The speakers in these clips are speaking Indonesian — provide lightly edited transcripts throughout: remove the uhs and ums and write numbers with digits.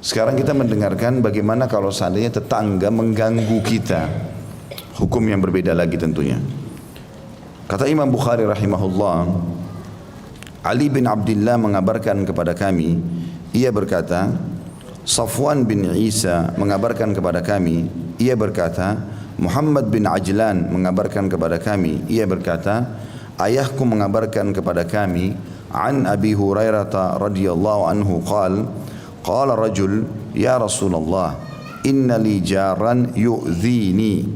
Sekarang kita mendengarkan bagaimana kalau seandainya tetangga mengganggu kita. Hukum yang berbeda lagi tentunya. Kata Imam Bukhari rahimahullah, Ali bin Abdullah mengabarkan kepada kami, ia berkata, Safwan bin Isa mengabarkan kepada kami, ia berkata, Muhammad bin Ajlan mengabarkan kepada kami, ia berkata, ayahku mengabarkan kepada kami, an Abi Hurairah radhiyallahu anhu qala, qala rajul ya Rasulullah inna li jaran yu'dhini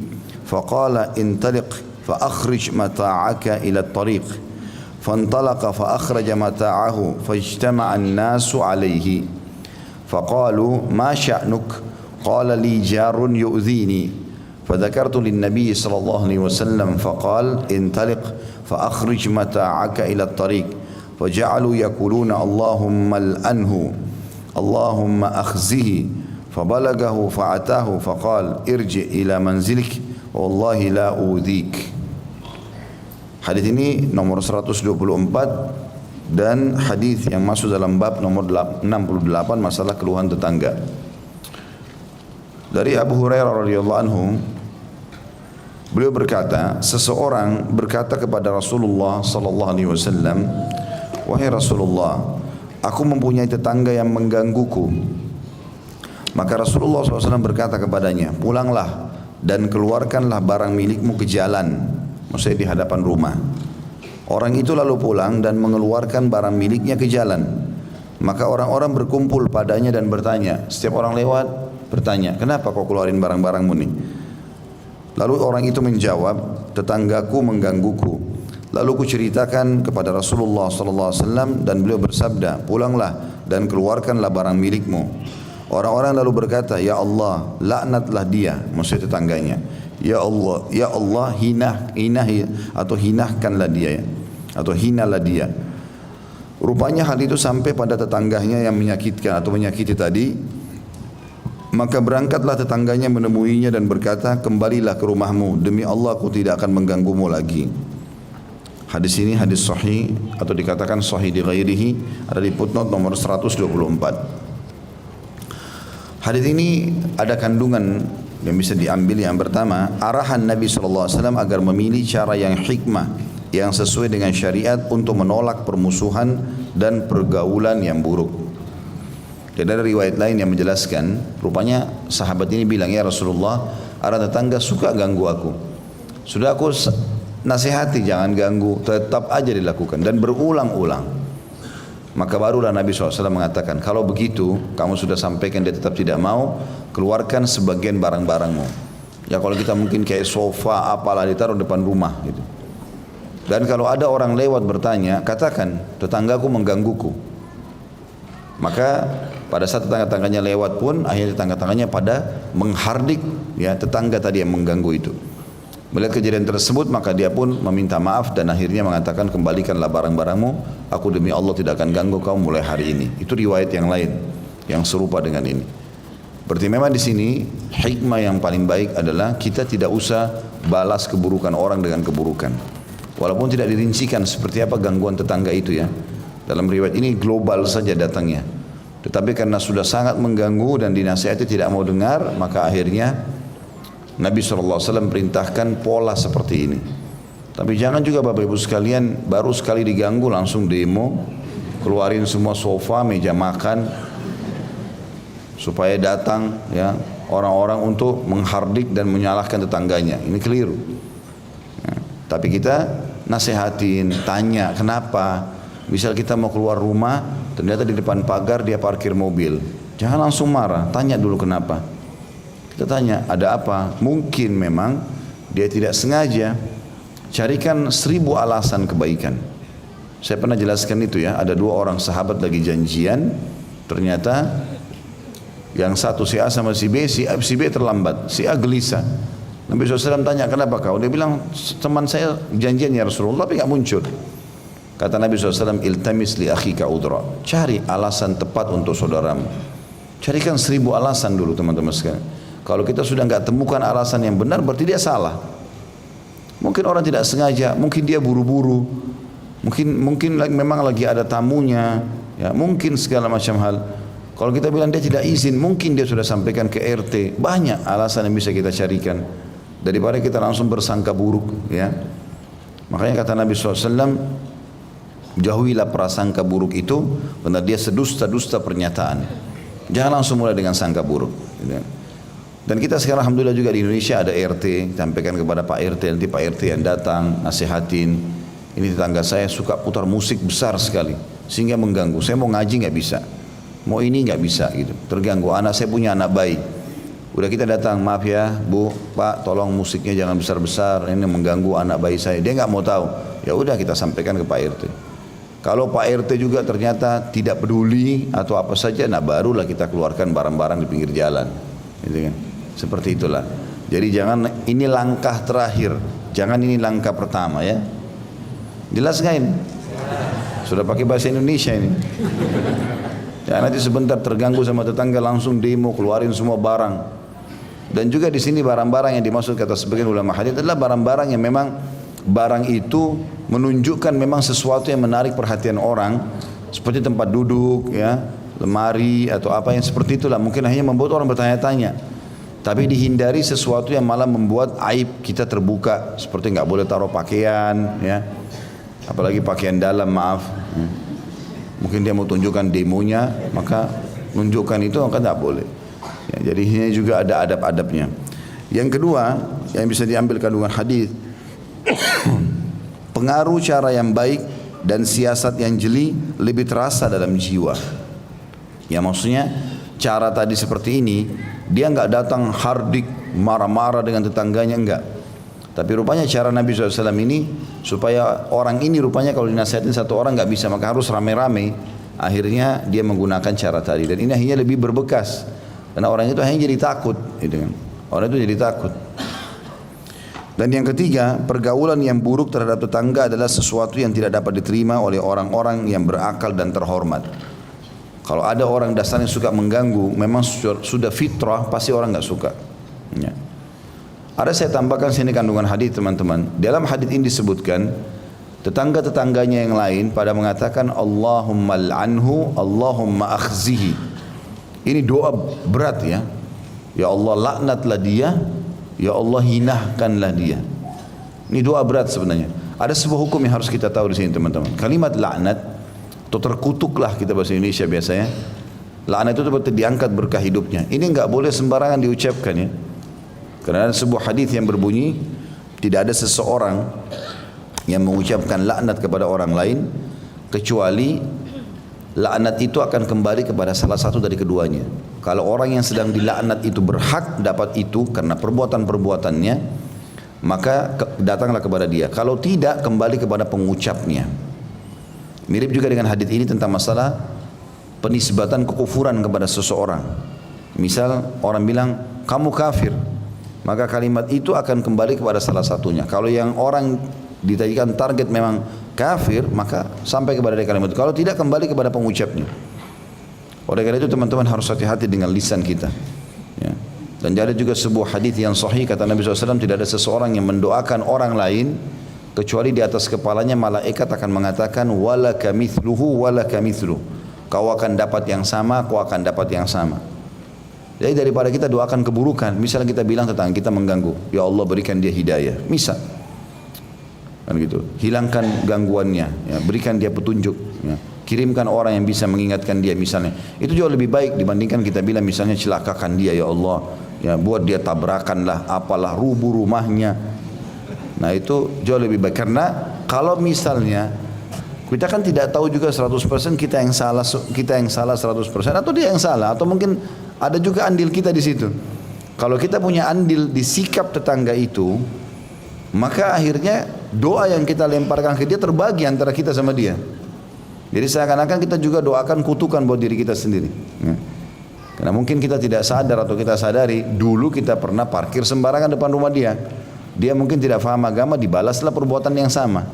faqala intaliq fa akhrij mata'aka ila at-tariq fantalaqa fa akhraja mata'ahu fajtama'a an-nasu alayhi faqalu ma sya'nuk qala li jarun yu'dhini فذكرت للنبي صلى الله عليه وسلم فقال انطلق فأخرج متاعك إلى الطريق فجعلوا يقولون اللهم الأنه اللهم أخزه فبلغه فأتاه فقال ارجع إلى منزلك والله لا أوذيك. Hadis ini nomor 124 dan hadis yang masuk dalam bab nomor 68 masalah keluhan tetangga. Dari Abu Hurairah radhiyallahu anhu, beliau berkata, seseorang berkata kepada Rasulullah sallallahu alaihi wasallam, wahai Rasulullah, aku mempunyai tetangga yang menggangguku. Maka Rasulullah SAW berkata kepadanya, pulanglah dan keluarkanlah barang milikmu ke jalan, maksudnya di hadapan rumah. Orang itu lalu pulang dan mengeluarkan barang miliknya ke jalan. Maka orang-orang berkumpul padanya dan bertanya, setiap orang lewat bertanya, kenapa kau keluarin barang-barangmu nih? Lalu orang itu menjawab, tetanggaku menggangguku. Lalu ku ceritakan kepada Rasulullah SAW dan beliau bersabda, pulanglah dan keluarkanlah barang milikmu. Orang-orang lalu berkata, ya Allah, laknatlah dia, maksudnya tetangganya. Ya Allah, hinahkanlah dia, atau hinalah dia. Rupanya hal itu sampai pada tetangganya yang menyakitkan atau menyakiti tadi. Maka berangkatlah tetangganya menemuinya dan berkata, kembalilah ke rumahmu, demi Allah aku tidak akan mengganggumu lagi. Hadis ini hadis sahih atau dikatakan sahih di ghairihi, ada di footnote nomor 124. Hadis ini ada kandungan yang bisa diambil. Yang pertama, arahan Nabi SAW agar memilih cara yang hikmah, yang sesuai dengan syariat untuk menolak permusuhan dan pergaulan yang buruk. Dan ada riwayat lain yang menjelaskan, rupanya sahabat ini bilang, ya Rasulullah, ada tetangga suka ganggu aku. Sudah aku nasihati jangan ganggu, tetap aja dilakukan dan berulang-ulang. Maka barulah Nabi SAW mengatakan, kalau begitu kamu sudah sampaikan dia tetap tidak mau, keluarkan sebagian barang-barangmu. Ya kalau kita mungkin kayak sofa apalah ditaruh depan rumah gitu. Dan kalau ada orang lewat bertanya, katakan tetanggaku menggangguku. Maka pada saat tetangga-tangganya lewat pun, akhirnya tetangga-tangganya pada menghardik ya tetangga tadi yang mengganggu itu. Melihat kejadian tersebut, maka dia pun meminta maaf dan akhirnya mengatakan, kembalikanlah barang-barangmu, aku demi Allah tidak akan ganggu kamu mulai hari ini. Itu riwayat yang lain yang serupa dengan ini. Berarti memang di sini hikmah yang paling baik adalah kita tidak usah balas keburukan orang dengan keburukan. Walaupun tidak dirincikan seperti apa gangguan tetangga itu ya. Dalam riwayat ini global saja datangnya. Tetapi karena sudah sangat mengganggu dan dinasihati tidak mau dengar, maka akhirnya Nabi SAW perintahkan pola seperti ini. Tapi jangan juga Bapak Ibu sekalian baru sekali diganggu langsung demo, keluarin semua sofa, meja makan, supaya datang ya orang-orang untuk menghardik dan menyalahkan tetangganya. Ini keliru. Ya, tapi kita nasihatin, tanya kenapa. Misal kita mau keluar rumah, ternyata di depan pagar dia parkir mobil. Jangan langsung marah, tanya dulu kenapa. Kita tanya, ada apa? Mungkin memang dia tidak sengaja. Carikan 1000 alasan kebaikan. Saya pernah jelaskan itu ya, ada 2 orang sahabat lagi janjian, ternyata yang satu si A sama si B terlambat, si A gelisah. Nabi SAW tanya, kenapa kau? Dia bilang, teman saya janjian ya Rasulullah, tapi gak muncul. Kata Nabi SAW, iltamis li akhika udra. Cari alasan tepat untuk saudaramu. Carikan 1000 alasan dulu teman-teman sekalian. Kalau kita sudah nggak temukan alasan yang benar, berarti dia salah. Mungkin orang tidak sengaja, mungkin dia buru-buru, mungkin memang lagi ada tamunya, ya mungkin segala macam hal. Kalau kita bilang dia tidak izin, mungkin dia sudah sampaikan ke RT. Banyak alasan yang bisa kita carikan daripada kita langsung bersangka buruk, ya. Makanya kata Nabi SAW, jauhilah prasangka buruk itu, karena dia sedusta-dusta pernyataan. Jangan langsung mulai dengan sangka buruk, gitu. Dan kita sekarang alhamdulillah juga di Indonesia ada RT, sampaikan kepada Pak RT, nanti Pak RT yang datang nasihatin. Ini tetangga saya suka putar musik besar sekali sehingga mengganggu. Saya mau ngaji nggak bisa, mau ini nggak bisa, gitu, terganggu. Anak saya punya anak bayi, udah kita datang, maaf ya Bu, Pak, tolong musiknya jangan besar-besar, ini mengganggu anak bayi saya. Dia nggak mau tahu, ya udah kita sampaikan ke Pak RT. Kalau Pak RT juga ternyata tidak peduli atau apa saja, nah barulah kita keluarkan barang-barang di pinggir jalan, gitu kan. Seperti itulah. Jadi jangan ini langkah terakhir, jangan ini langkah pertama, ya. Jelas nggak ini? Sudah pakai bahasa Indonesia ini. Ya, nanti sebentar terganggu sama tetangga langsung demo keluarin semua barang. Dan juga di sini barang-barang yang dimaksud kata sebagian ulama hadis adalah barang-barang yang memang barang itu menunjukkan memang sesuatu yang menarik perhatian orang, seperti tempat duduk, ya, lemari atau apa yang seperti itulah. Mungkin hanya membuat orang bertanya-tanya. Tapi dihindari sesuatu yang malah membuat aib kita terbuka, seperti nggak boleh taruh pakaian, ya, apalagi pakaian dalam, maaf. Mungkin dia mau tunjukkan demonya, maka nunjukkan itu maka tidak boleh. Ya, jadi ini juga ada adab-adabnya. Yang kedua yang bisa diambil kandungan hadis, pengaruh cara yang baik dan siasat yang jeli lebih terasa dalam jiwa. Ya, maksudnya cara tadi seperti ini, dia enggak datang hardik marah-marah dengan tetangganya, enggak. Tapi rupanya cara Nabi SAW ini, supaya orang ini rupanya kalau dinasihatin satu orang nggak bisa, maka harus rame-rame. Akhirnya dia menggunakan cara tadi, dan ini akhirnya lebih berbekas. Karena orang itu hanya jadi takut, gitu kan. Orang itu jadi takut. Dan yang ketiga, pergaulan yang buruk terhadap tetangga adalah sesuatu yang tidak dapat diterima oleh orang-orang yang berakal dan terhormat. Kalau ada orang dasarnya suka mengganggu, memang sudah fitrah, pasti orang nggak suka. Ya. Ada saya tambahkan sini kandungan hadis, teman-teman. Dalam hadis ini disebutkan tetangga-tetangganya yang lain pada mengatakan Allahumma al'anhu, Allahumma akhzihi. Ini doa berat, ya. Ya Allah laknatlah dia, ya Allah hinahkanlah dia. Ini doa berat sebenarnya. Ada sebuah hukum yang harus kita tahu di sini, teman-teman. Kalimat laknat atau terkutuklah kita bahasa Indonesia biasanya. Laknat itu seperti diangkat berkah hidupnya. Ini enggak boleh sembarangan diucapkan, ya. Karena ada sebuah hadis yang berbunyi, tidak ada seseorang yang mengucapkan laknat kepada orang lain kecuali laknat itu akan kembali kepada salah satu dari keduanya. Kalau orang yang sedang dilaknat itu berhak dapat itu karena perbuatan-perbuatannya, maka datanglah kepada dia. Kalau tidak, kembali kepada pengucapnya. Mirip juga dengan hadis ini tentang masalah penisbatan kekufuran kepada seseorang. Misal orang bilang kamu kafir, maka kalimat itu akan kembali kepada salah satunya. Kalau yang orang dijadikan target memang kafir, maka sampai kepada kalimat itu. Kalau tidak, kembali kepada pengucapnya. Oleh karena itu teman-teman harus hati-hati dengan lisan kita, ya. Dan ada juga sebuah hadis yang sahih, kata Nabi SAW, tidak ada seseorang yang mendoakan orang lain kecuali di atas kepalanya malaikat akan mengatakan walaka mithluhu walaka mithluh. Kau akan dapat yang sama, kau akan dapat yang sama. Jadi daripada kita doakan keburukan, misalnya kita bilang tentang kita mengganggu, ya Allah berikan dia hidayah, misal, kan gitu, hilangkan gangguannya, ya, berikan dia petunjuk, ya, kirimkan orang yang bisa mengingatkan dia misalnya, itu jauh lebih baik dibandingkan kita bilang misalnya celakakan dia ya Allah, ya buat dia tabrakan lah, apalah rubuh rumahnya. Nah itu jauh lebih baik, karena kalau misalnya kita kan tidak tahu juga 100% kita yang salah 100% atau dia yang salah, atau mungkin ada juga andil kita di situ. Kalau kita punya andil di sikap tetangga itu, maka akhirnya doa yang kita lemparkan ke dia terbagi antara kita sama dia. Jadi seakan-akan kita juga doakan kutukan buat diri kita sendiri, ya. Karena mungkin kita tidak sadar atau kita sadari dulu kita pernah parkir sembarangan depan rumah dia. Dia mungkin tidak paham agama, dibalaslah perbuatan yang sama.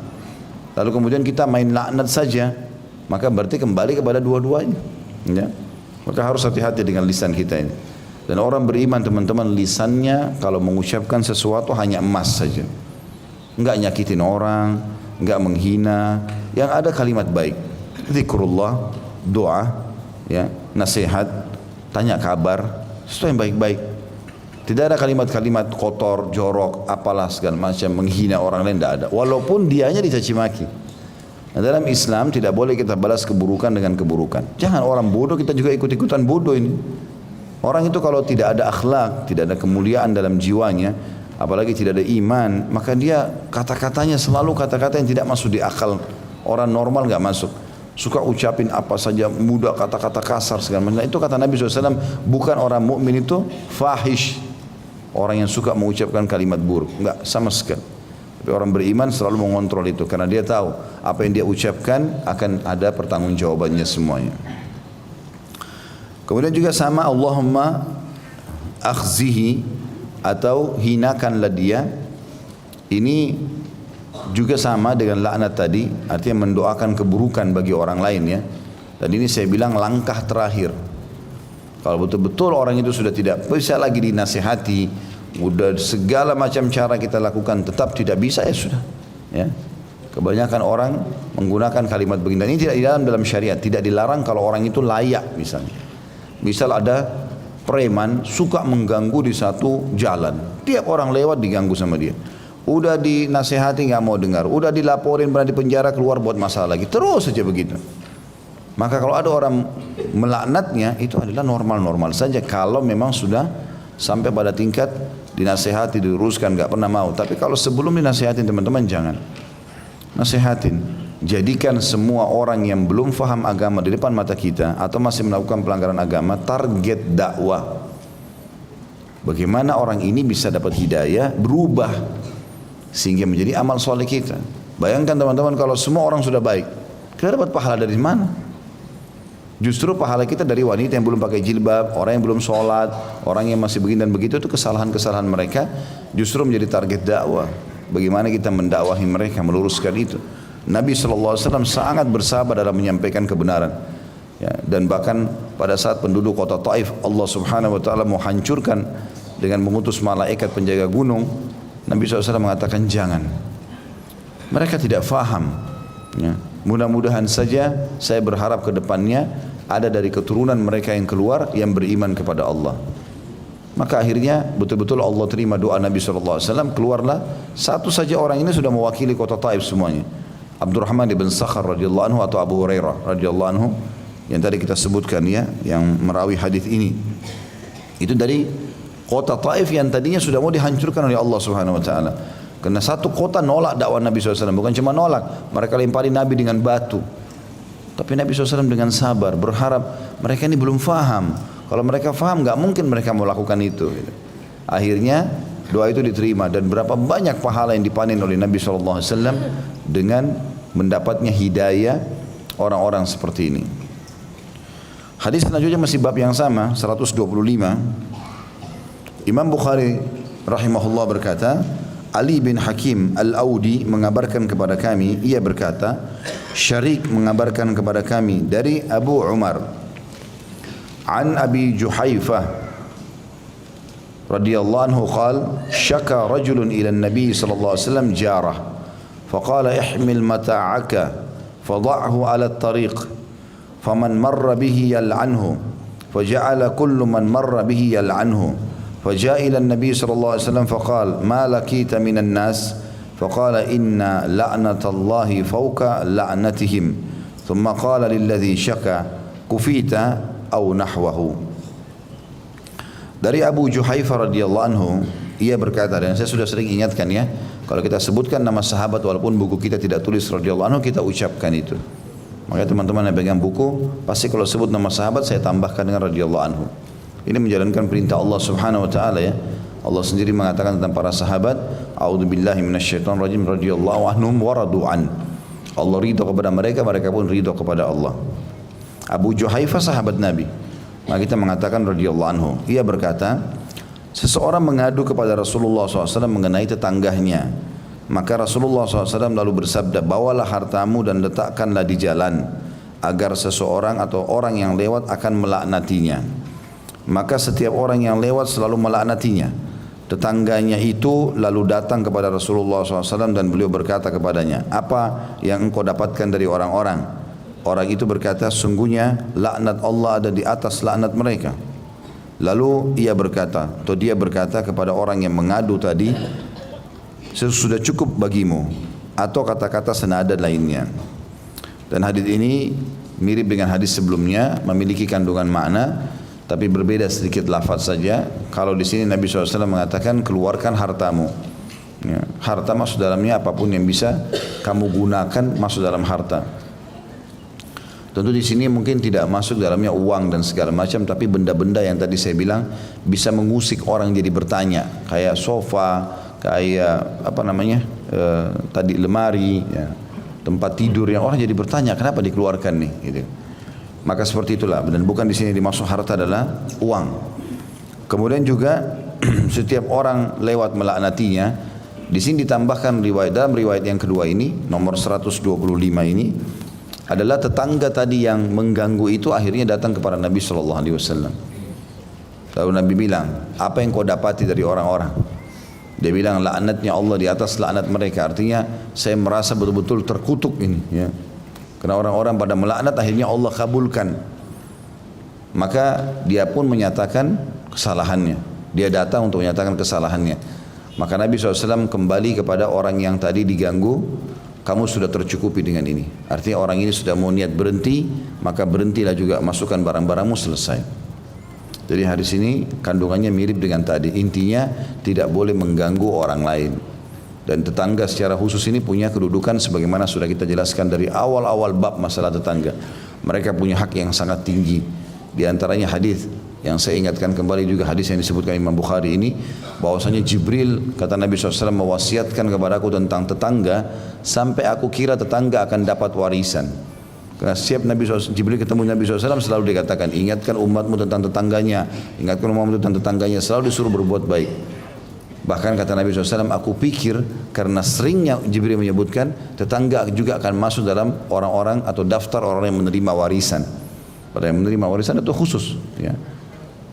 Lalu kemudian kita main laknat saja, maka berarti kembali kepada dua-duanya, ya. Maka harus hati-hati dengan lisan kita ini. Dan orang beriman, teman-teman, lisannya kalau mengucapkan sesuatu hanya emas saja, enggak nyakitin orang, enggak menghina, yang ada kalimat baik, zikrullah, doa, ya, nasihat, tanya kabar, sesuatu yang baik-baik. Tidak ada kalimat-kalimat kotor, jorok, apalah segala macam, menghina orang lain, tidak ada. Walaupun dianya dicaci maki. Nah, dalam Islam tidak boleh kita balas keburukan dengan keburukan. Jangan orang bodoh kita juga ikut-ikutan bodoh ini. Orang itu kalau tidak ada akhlak, tidak ada kemuliaan dalam jiwanya, apalagi tidak ada iman, maka dia kata-katanya selalu kata-kata yang tidak masuk di akal. Orang normal nggak masuk. Suka ucapin apa saja, mudah kata-kata kasar segala macam. Itu kata Nabi SAW, bukan orang mukmin itu fahish, orang yang suka mengucapkan kalimat buruk, enggak sama sekali. Tapi orang beriman selalu mengontrol itu karena dia tahu apa yang dia ucapkan akan ada pertanggungjawabannya semuanya. Kemudian juga sama, Allahumma akhzihi, atau hinakanlah dia. Ini juga sama dengan laknat tadi, artinya mendoakan keburukan bagi orang lain ya. Dan ini saya bilang langkah terakhir. Kalau betul-betul orang itu sudah tidak bisa lagi dinasihati, udah segala macam cara kita lakukan tetap tidak bisa, ya sudah. Ya. Kebanyakan orang menggunakan kalimat begini. Dan ini tidak di dalam syariat, tidak dilarang kalau orang itu layak misalnya. Misal ada preman suka mengganggu di satu jalan, tiap orang lewat diganggu sama dia. Udah dinasihati nggak mau dengar, udah dilaporin pernah di penjara keluar buat masalah lagi, terus saja begitu. Maka kalau ada orang melaknatnya itu adalah normal-normal saja kalau memang sudah sampai pada tingkat dinasihati, diluruskan, nggak pernah mau. Tapi kalau sebelum dinasihatin teman-teman jangan nasihatin. Jadikan semua orang yang belum faham agama di depan mata kita atau masih melakukan pelanggaran agama target dakwah. Bagaimana orang ini bisa dapat hidayah, berubah sehingga menjadi amal soleh kita. Bayangkan teman-teman kalau semua orang sudah baik, kita dapat pahala dari mana? Justru pahala kita dari wanita yang belum pakai jilbab, orang yang belum sholat, orang yang masih begini dan begitu, itu kesalahan-kesalahan mereka justru menjadi target dakwah. Bagaimana kita mendakwahi mereka, meluruskan itu. Nabi SAW sangat bersabar dalam menyampaikan kebenaran. Ya, dan bahkan pada saat penduduk kota Taif Allah Subhanahu Wa Taala mau hancurkan dengan mengutus malaikat penjaga gunung, Nabi SAW mengatakan jangan. Mereka tidak faham. Ya. Mudah-mudahan saja saya berharap ke depannya ada dari keturunan mereka yang keluar yang beriman kepada Allah. Maka akhirnya betul-betul Allah terima doa Nabi SAW. Keluarlah satu saja orang ini sudah mewakili kota Taif semuanya. Abdurrahman ibn Sakhar radhiyallahu anhu atau Abu Hurairah radhiyallahu anhu yang tadi kita sebutkan ya, yang merawi hadis ini. Itu dari kota Taif yang tadinya sudah mau dihancurkan oleh Allah Subhanahu Wa Taala. Karena satu kota nolak dakwah Nabi SAW, bukan cuma nolak, mereka lempari Nabi dengan batu. Tapi Nabi SAW dengan sabar berharap mereka ini belum faham. Kalau mereka faham, nggak mungkin mereka mau lakukan itu. Akhirnya doa itu diterima dan berapa banyak pahala yang dipanen oleh Nabi SAW dengan mendapatnya hidayah orang-orang seperti ini. Hadis selanjutnya masih bab yang sama, 125. Imam Bukhari rahimahullah berkata, Ali bin Hakim Al-Audi mengabarkan kepada kami, ia berkata, Syarik mengabarkan kepada kami dari Abu Umar an Abi Juhaifah radhiyallahu anhu qala syaka rajulun ila an-nabi sallallahu alaihi wasallam jarah faqala ihmil mata'aka fadha'hu 'ala at-tariq faman marra bihi yal'anhu faja'ala kullu man marra bihi yal'anhu فجاء إلى النبي صلى الله عليه وسلم فقال ما لكيت من الناس فقال إن لعنة الله فوق لعنتهم ثم قال للذي شكا كفيت أو نحوه. Dari Abu Juhaifah radhiyallahu anhu, ia berkata, dan saya sudah sering ingatkan ya, kalau kita sebutkan nama sahabat walaupun buku kita tidak tulis radhiyallahu anhu, kita ucapkan itu. Makanya teman-teman yang pegang buku pasti kalau sebut nama sahabat saya tambahkan dengan radhiyallahu anhu. Ini menjalankan perintah Allah Subhanahu Wa Taala ya. Allah sendiri mengatakan tentang para sahabat, A'udzubillahi minasyaitonir rajim radhiyallahu anhum wa radu an. Allah ridha kepada mereka, mereka pun ridha kepada Allah. Abu Juhaifah sahabat Nabi. Maka kita mengatakan radhiyallahu anhu. Ia berkata, seseorang mengadu kepada Rasulullah SAW mengenai tetangganya. Maka Rasulullah SAW lalu bersabda, bawalah hartamu dan letakkanlah di jalan agar seseorang atau orang yang lewat akan melaknatinya. Maka setiap orang yang lewat selalu melaknatinya. Tetangganya itu lalu datang kepada Rasulullah SAW dan beliau berkata kepadanya, apa yang engkau dapatkan dari orang-orang? Orang itu berkata, sungguhnya laknat Allah ada di atas laknat mereka. Lalu ia berkata, atau dia berkata kepada orang yang mengadu tadi, sudah cukup bagimu, atau kata-kata senada lainnya. Dan hadis ini mirip dengan hadis sebelumnya, memiliki kandungan makna, tapi berbeda sedikit lafaz saja. Kalau di sini Nabi SAW mengatakan keluarkan hartamu. Ya, harta masuk dalamnya apapun yang bisa kamu gunakan masuk dalam harta. Tentu di sini mungkin tidak masuk dalamnya uang dan segala macam, tapi benda-benda yang tadi saya bilang bisa mengusik orang jadi bertanya, kayak sofa, kayak apa namanya, tadi lemari, ya, tempat tidur yang orang jadi bertanya kenapa dikeluarkan nih, gitu. Maka seperti itulah, dan bukan di sini dimaksud harta adalah uang. Kemudian juga setiap orang lewat melaknatinya, di sini ditambahkan riwayat, dalam riwayat yang kedua ini nomor 125 ini adalah tetangga tadi yang mengganggu itu akhirnya datang kepada Nabi SAW. Lalu Nabi bilang, apa yang kau dapati dari orang-orang? Dia bilang, laknatnya Allah di atas laknat mereka. Artinya saya merasa betul-betul terkutuk ini, ya. Karena orang-orang pada melaknat akhirnya Allah kabulkan. Maka dia pun menyatakan kesalahannya. Dia datang untuk menyatakan kesalahannya. Maka Nabi SAW kembali kepada orang yang tadi diganggu, kamu sudah tercukupi dengan ini. Artinya orang ini sudah mau niat berhenti, maka berhentilah juga, masukkan barang-barangmu, selesai. Jadi hadis ini kandungannya mirip dengan tadi. Intinya tidak boleh mengganggu orang lain. Dan tetangga secara khusus ini punya kedudukan sebagaimana sudah kita jelaskan dari awal-awal bab masalah tetangga. Mereka punya hak yang sangat tinggi. Di antaranya hadis yang saya ingatkan kembali juga, hadis yang disebutkan Imam Bukhari ini, bahwasanya Jibril, kata Nabi SAW, mewasiatkan kepadaku tentang tetangga sampai aku kira tetangga akan dapat warisan. Karena setiap Jibril ketemu Nabi SAW selalu dikatakan, ingatkan umatmu tentang tetangganya, ingatkan umatmu tentang tetangganya, selalu disuruh berbuat baik. Bahkan kata Nabi SAW, aku pikir karena seringnya Jibril menyebutkan, tetangga juga akan masuk dalam orang-orang atau daftar orang yang menerima warisan. Pada yang menerima warisan itu khusus, ya.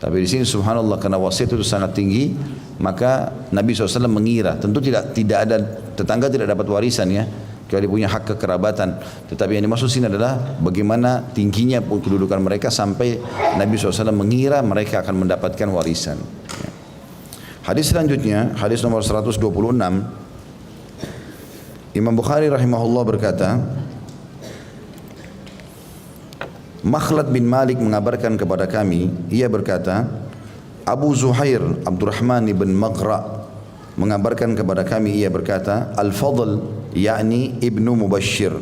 Tapi di sini subhanallah, karena wasiat itu sangat tinggi, maka Nabi SAW mengira, tentu tidak ada tetangga tidak dapat warisan, ya, kecuali punya hak kekerabatan. Tetapi yang dimaksud sini adalah bagaimana tingginya kedudukan mereka sampai Nabi SAW mengira mereka akan mendapatkan warisan. Ya. Hadis selanjutnya, hadis nomor 126, Imam Bukhari rahimahullah berkata, Makhlad bin Malik mengabarkan kepada kami, ia berkata, Abu Zuhair Abdurrahman bin Maghra mengabarkan kepada kami, ia berkata, Al-Fadl yakni Ibnu Mubashir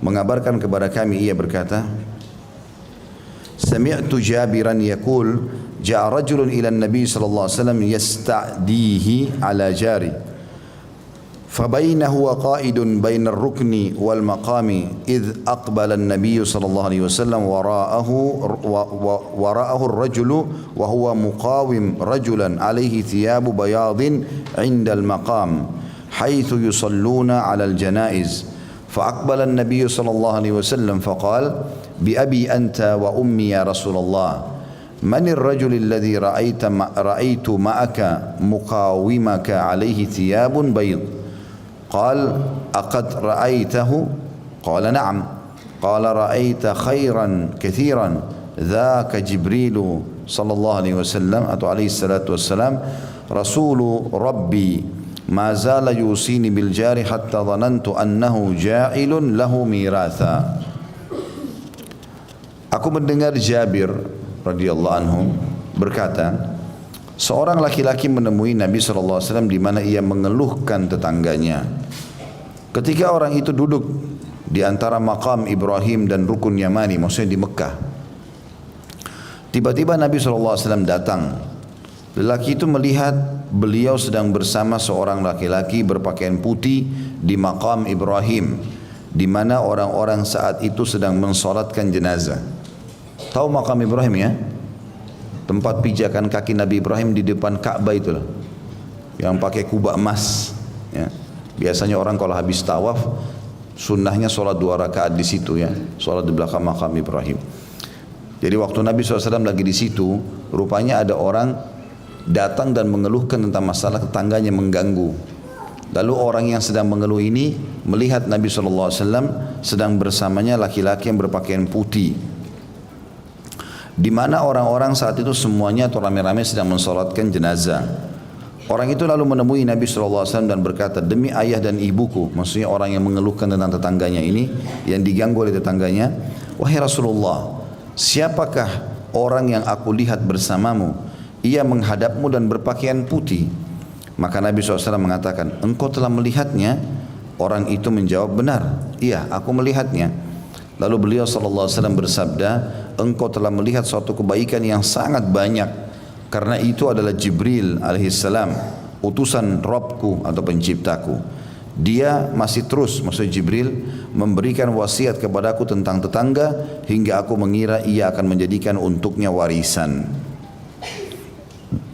mengabarkan kepada kami, ia berkata, Sami'tu Jabiran yaqul, ja'a rajulun ila an-nabi sallallahu alaihi wasallam yasta'dihi ala jari. فبينه وقائد بين الركن والمقام إذ أقبل النبي صلى الله عليه وسلم وراءه الرجل وهو مقاوم رجلا عليه ثياب بياض عند المقام حيث يصلون على الجنائز فأقبل النبي صلى الله عليه وسلم فقال بأبي أنت وأمي يا رسول الله من الرجل الذي رأيت معك مقاومك عليه ثياب بيض قال أقد رأيته قال نعم قال رأيت خيرا كثيرا ذاك جبريل صلى الله عليه وسلم أو عليه الصلاة والسلام رسول ربي ما زال يوصيني بالجار حتى ظننت أنه جاعل له ميراثا. Aku mendengar Jabir radhiyallahu anhu berkata, seorang laki-laki menemui Nabi SAW di mana ia mengeluhkan tetangganya. Ketika orang itu duduk di antara makam Ibrahim dan Rukun Yamani, maksudnya di Mekah, tiba-tiba Nabi SAW datang. Lelaki itu melihat beliau sedang bersama seorang laki-laki berpakaian putih di makam Ibrahim, di mana orang-orang saat itu sedang mensolatkan jenazah. Tahu makam Ibrahim, ya? Tempat pijakan kaki Nabi Ibrahim di depan Ka'bah itulah, yang pakai kubah emas, ya. Biasanya orang kalau habis tawaf, sunnahnya sholat 2 rakaat di situ, ya, sholat di belakang makam Ibrahim. Jadi waktu Nabi SAW lagi di situ, rupanya ada orang datang dan mengeluhkan tentang masalah tetangganya mengganggu. Lalu orang yang sedang mengeluh ini melihat Nabi SAW sedang bersamanya laki-laki yang berpakaian putih, di mana orang-orang saat itu semuanya atau rame-rame sedang mensolatkan jenazah. Orang itu lalu menemui Nabi SAW dan berkata, demi ayah dan ibuku, maksudnya orang yang mengeluhkan tentang tetangganya ini, yang diganggu oleh tetangganya, wahai Rasulullah, siapakah orang yang aku lihat bersamamu? Ia menghadapmu dan berpakaian putih. Maka Nabi SAW mengatakan, engkau telah melihatnya? Orang itu menjawab, benar, iya aku melihatnya. Lalu beliau SAW bersabda, engkau telah melihat suatu kebaikan yang sangat banyak, karena itu adalah Jibril alaihissalam, utusan Rabbku atau penciptaku. Dia masih terus, maksudnya Jibril, memberikan wasiat kepadaku tentang tetangga hingga aku mengira ia akan menjadikan untuknya warisan.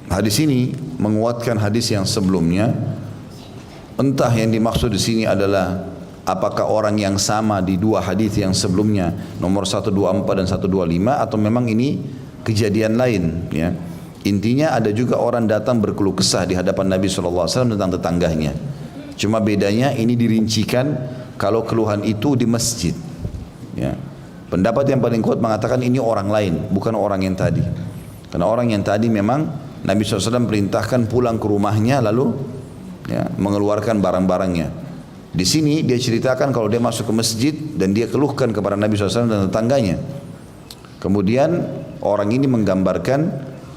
Hadis ini menguatkan hadis yang sebelumnya. Entah yang dimaksud di sini adalah apakah orang yang sama di dua hadis yang sebelumnya, nomor 124 dan 125, atau memang ini kejadian lain, ya. Intinya ada juga orang datang berkeluh kesah di hadapan Nabi SAW tentang tetangganya. Cuma bedanya ini dirincikan kalau keluhan itu di masjid, ya. Pendapat yang paling kuat mengatakan ini orang lain, bukan orang yang tadi. Karena orang yang tadi memang Nabi SAW perintahkan pulang ke rumahnya lalu, ya, mengeluarkan barang-barangnya. Di sini dia ceritakan kalau dia masuk ke masjid dan dia keluhkan kepada Nabi SAW dan tetangganya. Kemudian orang ini menggambarkan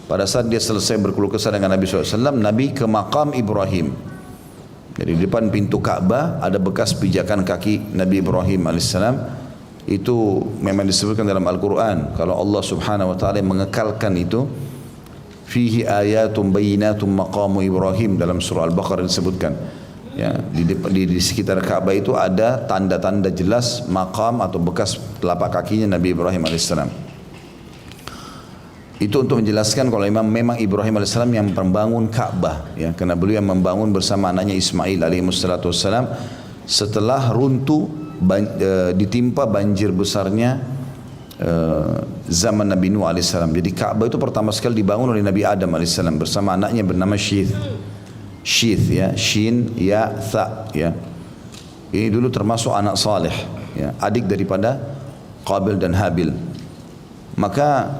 pada saat dia selesai berkeluh kesah dengan Nabi SAW, Nabi ke makam Ibrahim. Jadi di depan pintu Ka'bah ada bekas pijakan kaki Nabi Ibrahim alaihissalam. Itu memang disebutkan dalam Al-Quran. Kalau Allah Subhanahu Wa Taala mengekalkan itu, fihi ayatum bayinatum maqamu Ibrahim, dalam surah Al-Baqarah disebutkan. Ya, di sekitar Ka'bah itu ada tanda-tanda jelas makam atau bekas telapak kakinya Nabi Ibrahim alaihissalam. Itu untuk menjelaskan kalau memang Ibrahim AS yang membangun Ka'bah, ya, karena beliau yang membangun bersama anaknya Ismail alaihissalam setelah runtuh ditimpa banjir besarnya zaman Nabi Nuh alaihissalam. Jadi Ka'bah itu pertama sekali dibangun oleh Nabi Adam alaihissalam bersama anaknya bernama Syith, ya, Shin Ya Tha, ya. Ini dulu termasuk anak saleh, ya, adik daripada Qabil dan Habil. Maka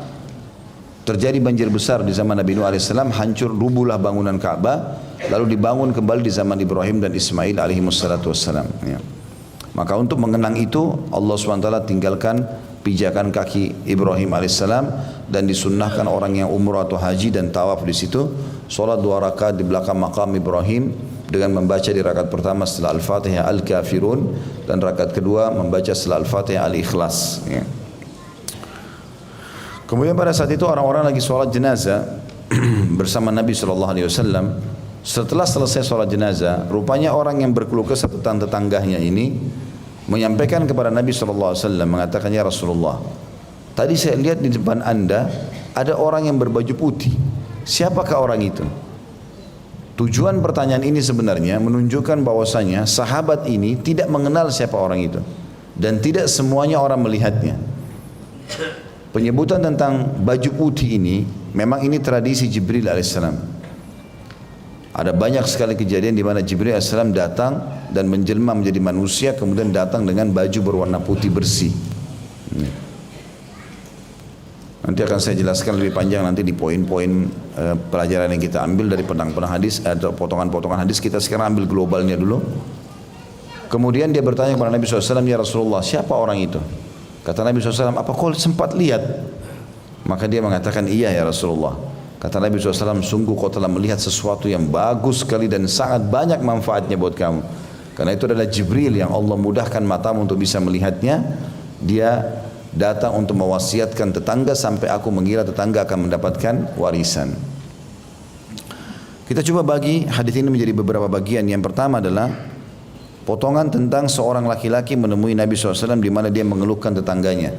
terjadi banjir besar di zaman Nabi Nuh alaihissalam, hancur rubuhlah bangunan Ka'bah, lalu dibangun kembali di zaman Ibrahim dan Ismail alaihissalam. Ya. Maka untuk mengenang itu Allah SWT tinggalkan pijakan kaki Ibrahim alaihissalam dan disunnahkan orang yang umrah atau haji dan tawaf di situ, solat 2 rakaat di belakang makam Ibrahim dengan membaca di rakaat pertama setelah Al-Fatihah Al-Kafirun dan rakaat kedua membaca setelah Al-Fatihah Al-Ikhlas. Ya. Kemudian pada saat itu orang-orang lagi sholat jenazah bersama Nabi SAW. Setelah selesai sholat jenazah, rupanya orang yang berkeluh kesah tentang tetangganya ini menyampaikan kepada Nabi SAW, mengatakan, ya Rasulullah, tadi saya lihat di depan anda ada orang yang berbaju putih. Siapakah orang itu? Tujuan pertanyaan ini sebenarnya menunjukkan bahwasanya sahabat ini tidak mengenal siapa orang itu dan tidak semuanya orang melihatnya. Penyebutan tentang baju putih ini memang ini tradisi Jibril alaihissalam. Ada banyak sekali kejadian di mana Jibril alaihissalam datang dan menjelma menjadi manusia, kemudian datang dengan baju berwarna putih bersih. Nanti akan saya jelaskan lebih panjang nanti di poin-poin pelajaran yang kita ambil dari pedang-pedang hadis atau potongan-potongan hadis. Kita sekarang ambil globalnya dulu. Kemudian dia bertanya kepada Nabi SAW, ya Rasulullah, siapa orang itu? Kata Nabi SAW, apa kau sempat lihat? Maka dia mengatakan, iya ya Rasulullah. Kata Nabi SAW, sungguh kau telah melihat sesuatu yang bagus sekali dan sangat banyak manfaatnya buat kamu. Karena itu adalah Jibril yang Allah mudahkan matamu untuk bisa melihatnya. Dia datang untuk mewasiatkan tetangga sampai aku mengira tetangga akan mendapatkan warisan. Kita coba bagi hadis ini menjadi beberapa bagian. Yang pertama adalah potongan tentang seorang laki-laki menemui Nabi SAW di mana dia mengeluhkan tetangganya.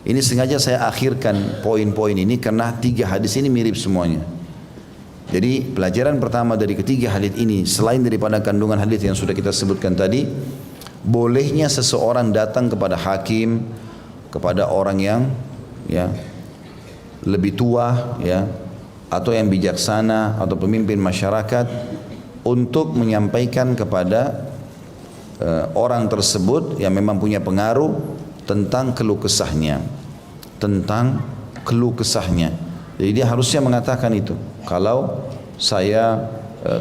Ini sengaja saya akhirkan poin-poin ini karena 3 hadis ini mirip semuanya. Jadi pelajaran pertama dari ketiga hadis ini, selain daripada kandungan hadis yang sudah kita sebutkan tadi, bolehnya seseorang datang kepada hakim, kepada orang yang ya lebih tua, ya, atau yang bijaksana atau pemimpin masyarakat untuk menyampaikan kepada orang tersebut yang memang punya pengaruh tentang keluh kesahnya. Jadi dia harusnya mengatakan itu. Kalau saya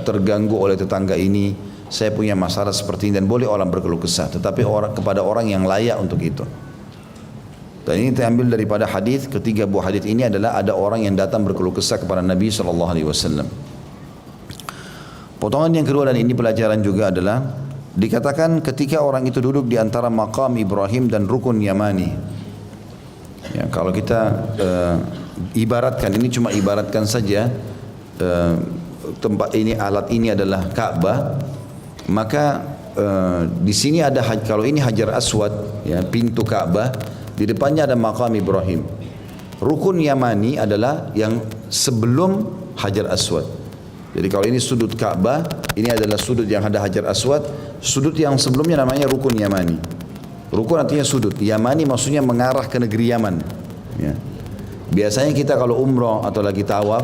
terganggu oleh tetangga ini, saya punya masalah seperti ini, dan boleh orang berkeluh kesah, tetapi kepada orang yang layak untuk itu. Dan ini diambil daripada hadis. Ketiga buah hadis ini adalah ada orang yang datang berkeluh kesah kepada Nabi SAW. Potongan yang kedua, dan ini pelajaran juga, adalah dikatakan ketika orang itu duduk di antara maqam Ibrahim dan rukun Yamani. Ya, kalau kita ibaratkan, ini cuma ibaratkan saja, tempat ini, alat ini adalah Ka'bah, maka di sini ada, kalau ini Hajar Aswad, ya, pintu Ka'bah, di depannya ada maqam Ibrahim. Rukun Yamani adalah yang sebelum Hajar Aswad. Jadi kalau ini sudut Ka'bah, ini adalah sudut yang ada Hajar Aswad. Sudut yang sebelumnya namanya Rukun Yamani. Rukun artinya sudut. Yamani maksudnya mengarah ke negeri Yaman. Ya. Biasanya kita kalau umrah atau lagi tawaf,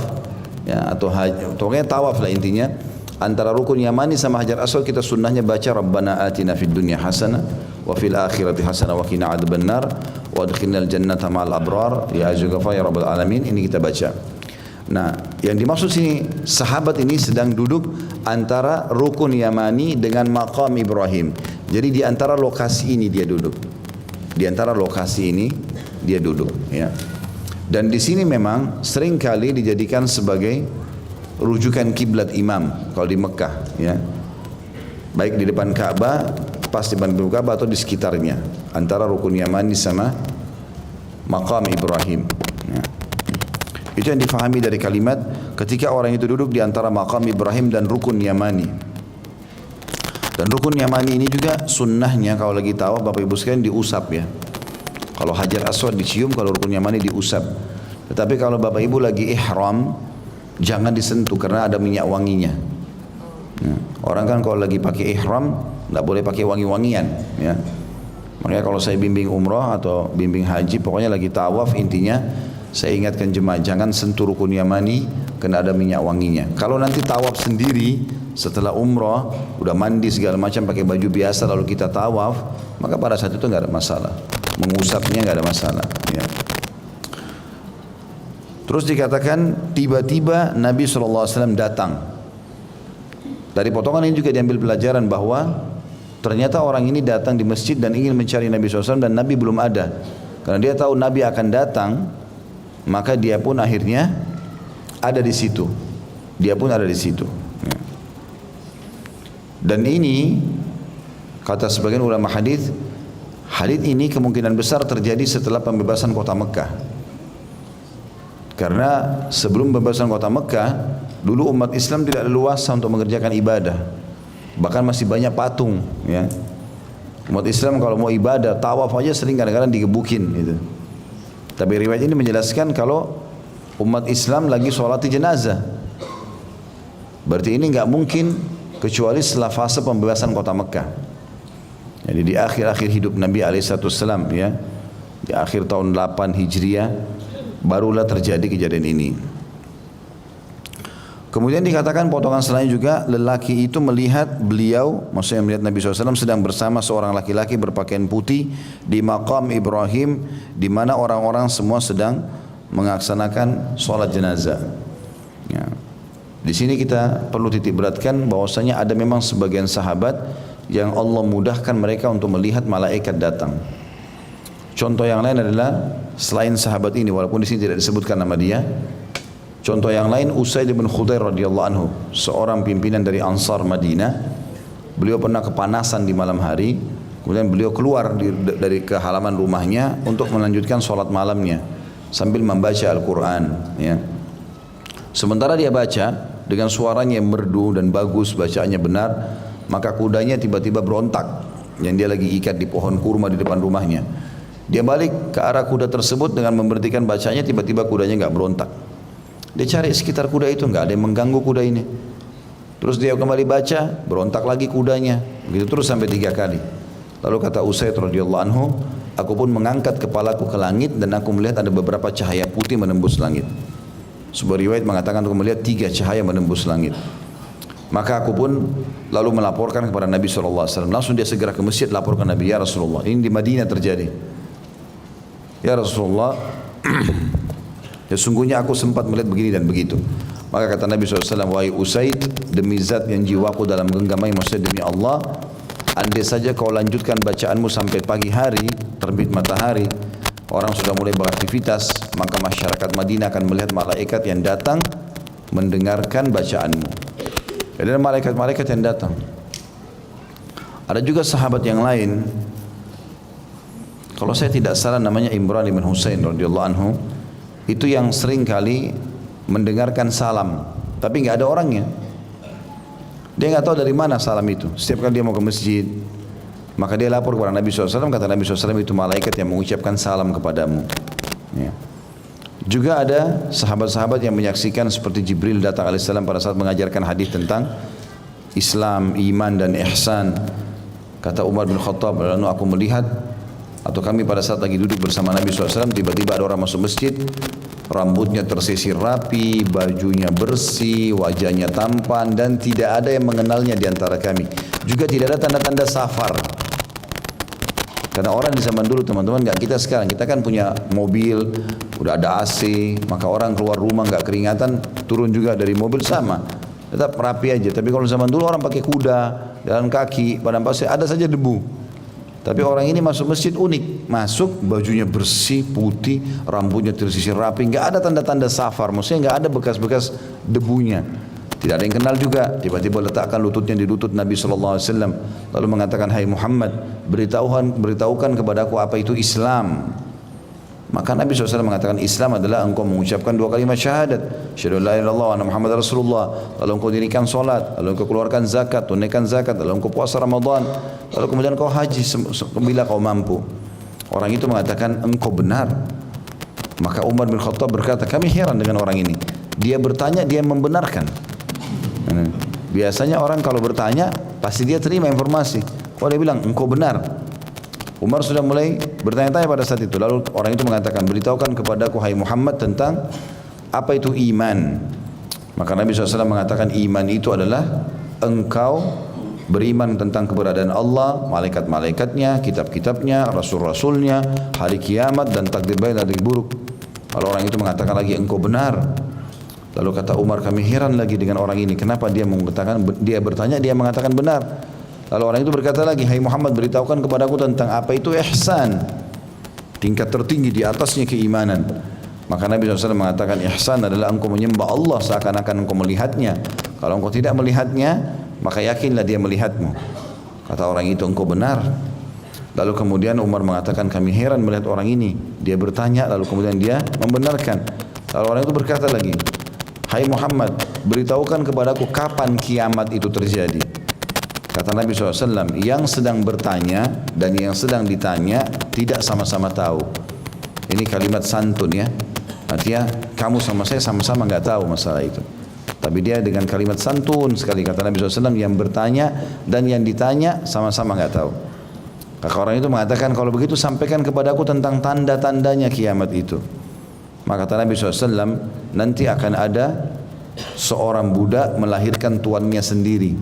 ya, atau haji, pokoknya tawaf lah intinya, antara Rukun Yamani sama Hajar Aswad kita sunnahnya baca Rabbana atina fid dunya hasanah wa fil akhirati hasanah wa qina adzabannar wa adkhilnal jannata ma'al abrar ya azughafar ya rabbal alamin. Ini kita baca. Nah, yang dimaksud sini, sahabat ini sedang duduk antara Rukun Yamani dengan maqam Ibrahim. Jadi di antara lokasi ini dia duduk. Di antara lokasi ini dia duduk, ya. Dan di sini memang sering kali dijadikan sebagai rujukan kiblat imam kalau di Mekah, ya. Baik di depan Ka'bah, pas di depan Ka'bah atau di sekitarnya, antara Rukun Yamani sama maqam Ibrahim, ya. Itu yang difahami dari kalimat ketika orang itu duduk di antara maqam Ibrahim dan Rukun Yamani. Dan Rukun Yamani ini juga sunnahnya kalau lagi tawaf Bapak Ibu sekalian diusap, ya. Kalau Hajar Aswad dicium, kalau Rukun Yamani diusap. Tetapi kalau Bapak Ibu lagi ihram, jangan disentuh karena ada minyak wanginya. Ya. Orang kan kalau lagi pakai ihram tidak boleh pakai wangi-wangian, ya. Makanya kalau saya bimbing umrah atau bimbing haji, pokoknya lagi tawaf, intinya saya ingatkan jemaah jangan sentuh Rukun Yamani karena ada minyak wanginya. Kalau nanti tawaf sendiri setelah umrah udah mandi segala macam pakai baju biasa lalu kita tawaf, maka pada saat itu nggak ada masalah, mengusapnya nggak ada masalah, ya. Terus dikatakan tiba-tiba Nabi SAW datang. Dari potongan ini juga diambil pelajaran bahwa ternyata orang ini datang di masjid dan ingin mencari Nabi SAW dan Nabi belum ada. Karena dia tahu Nabi akan datang, maka dia pun akhirnya ada di situ. Dia pun ada di situ. Ya. Dan ini kata sebagian ulama hadis, hadis ini kemungkinan besar terjadi setelah pembebasan kota Mekah. Karena sebelum pembebasan kota Mekah, dulu umat Islam tidak leluasa untuk mengerjakan ibadah. Bahkan masih banyak patung, ya. Umat Islam kalau mau ibadah, tawaf aja sering kadang-kadang digebukin gitu. Tapi riwayat ini menjelaskan kalau umat Islam lagi sholat jenazah. Berarti ini nggak mungkin kecuali setelah fase pembebasan kota Mekah. Jadi di akhir-akhir hidup Nabi SAW, ya, di akhir tahun 8 Hijriah, barulah terjadi kejadian ini. Kemudian dikatakan potongan selanjutnya juga lelaki itu melihat beliau, maksudnya melihat Nabi SAW sedang bersama seorang laki-laki berpakaian putih di maqam Ibrahim, di mana orang-orang semua sedang melaksanakan sholat jenazah. Ya. Di sini kita perlu titik beratkan bahwasanya ada memang sebagian sahabat yang Allah mudahkan mereka untuk melihat malaikat datang. Contoh yang lain adalah selain sahabat ini, walaupun di sini tidak disebutkan nama dia. Contoh yang lain, Usaid bin Khudair radhiyallahu anhu, seorang pimpinan dari Ansar Madinah. Beliau pernah kepanasan di malam hari, kemudian beliau keluar dari ke halaman rumahnya untuk melanjutkan sholat malamnya sambil membaca Al-Quran, ya. Sementara dia baca dengan suaranya yang merdu dan bagus, bacaannya benar, maka kudanya tiba-tiba berontak yang dia lagi ikat di pohon kurma di depan rumahnya. Dia balik ke arah kuda tersebut dengan memberhentikan bacanya, tiba-tiba kudanya nggak berontak. Dia cari sekitar kuda itu, nggak ada yang mengganggu kuda ini. Terus dia kembali baca, berontak lagi kudanya. Begitu terus sampai 3 kali. Lalu kata Usaid radhiyallahu anhu, aku pun mengangkat kepalaku ke langit dan aku melihat ada beberapa cahaya putih menembus langit. Sebuah riwayat mengatakan aku melihat 3 cahaya menembus langit. Maka aku pun lalu melaporkan kepada Nabi SAW. Langsung dia segera ke masjid laporkan Nabi, ya Rasulullah, ini di Madinah terjadi. Ya Rasulullah, ya sungguhnya aku sempat melihat begini dan begitu. Maka kata Nabi SAW, wahai Usaid, demi zat yang jiwaku dalam genggamai, maksudnya demi Allah, andai saja kau lanjutkan bacaanmu sampai pagi hari, terbit matahari, orang sudah mulai beraktivitas, maka masyarakat Madinah akan melihat malaikat yang datang mendengarkan bacaanmu. Ada malaikat-malaikat yang datang. Ada juga sahabat yang lain, kalau saya tidak salah namanya Imran bin Husain radhiyallahu anhu, itu yang sering kali mendengarkan salam, tapi nggak ada orangnya. Dia nggak tahu dari mana salam itu. Setiap kali dia mau ke masjid, maka dia lapor kepada Nabi SAW. Kata Nabi SAW, itu malaikat yang mengucapkan salam kepadamu. Ya. Juga ada sahabat-sahabat yang menyaksikan seperti Jibril datang alaihissalam pada saat mengajarkan hadis tentang Islam, iman dan ihsan. Kata Umar bin Khattab, lalu aku melihat, atau kami pada saat lagi duduk bersama Nabi SAW, tiba-tiba ada orang masuk masjid, rambutnya tersisir rapi, bajunya bersih, wajahnya tampan, dan tidak ada yang mengenalnya di antara kami. Juga tidak ada tanda-tanda safar. Karena orang di zaman dulu, teman-teman, nggak kita sekarang. Kita kan punya mobil, udah ada AC, maka orang keluar rumah nggak keringatan, turun juga dari mobil sama, tetap rapi aja. Tapi kalau zaman dulu orang pakai kuda, jalan kaki, padang pasir, ada saja debu. Tapi orang ini masuk masjid unik, masuk bajunya bersih, putih, rambutnya tersisir rapi, nggak ada tanda-tanda safar, maksudnya nggak ada bekas-bekas debunya. Tidak ada yang kenal juga. Tiba-tiba letakkan lututnya di lutut Nabi SAW, lalu mengatakan, hai Muhammad, beritahukan kepadaku apa itu Islam. Maka Nabi SAW mengatakan, Islam adalah engkau mengucapkan 2 kalimat syahadat, syahadu la ilaha illallah wa anna Muhammad Rasulullah, lalu engkau dirikan solat, lalu engkau keluarkan zakat, tunaikan zakat, lalu engkau puasa Ramadan, lalu kemudian kau haji bila kau mampu. Orang itu mengatakan, engkau benar. Maka Umar bin Khattab berkata, kami heran dengan orang ini. Dia bertanya, dia membenarkan. Biasanya orang kalau bertanya, pasti dia terima informasi. Kalau dia bilang, engkau benar, Umar sudah mulai bertanya-tanya pada saat itu. Lalu orang itu mengatakan, beritahukan kepadaku hai Muhammad tentang apa itu iman. Maka Nabi SAW mengatakan, iman itu adalah engkau beriman tentang keberadaan Allah, malaikat-malaikatnya, kitab-kitabnya, rasul-rasulnya, hari kiamat, dan takdir baik dan takdir buruk. Lalu orang itu mengatakan lagi, engkau benar. Lalu kata Umar, kami heran lagi dengan orang ini. Kenapa dia mengatakan, dia bertanya, dia mengatakan benar. Lalu orang itu berkata lagi, hai Muhammad, beritahukan kepadaku tentang apa itu ihsan, tingkat tertinggi di atasnya keimanan. Maka Nabi SAW mengatakan, ihsan adalah engkau menyembah Allah seakan-akan engkau melihatnya. Kalau engkau tidak melihatnya, maka yakinlah dia melihatmu. Kata orang itu, engkau benar. Lalu kemudian Umar mengatakan, kami heran melihat orang ini. Dia bertanya, lalu kemudian dia membenarkan. Lalu orang itu berkata lagi, hai Muhammad, beritahukan kepadaku kapan kiamat itu terjadi. Kata Nabi SAW, yang sedang bertanya dan yang sedang ditanya tidak sama-sama tahu. Ini kalimat santun ya. Artinya kamu sama saya sama-sama nggak tahu masalah itu. Tapi dia dengan kalimat santun sekali, kata Nabi SAW, yang bertanya dan yang ditanya sama-sama nggak tahu. Maka orang itu mengatakan, kalau begitu sampaikan kepadaku tentang tanda-tandanya kiamat itu. Maka kata Nabi SAW, nanti akan ada seorang budak melahirkan tuannya sendiri.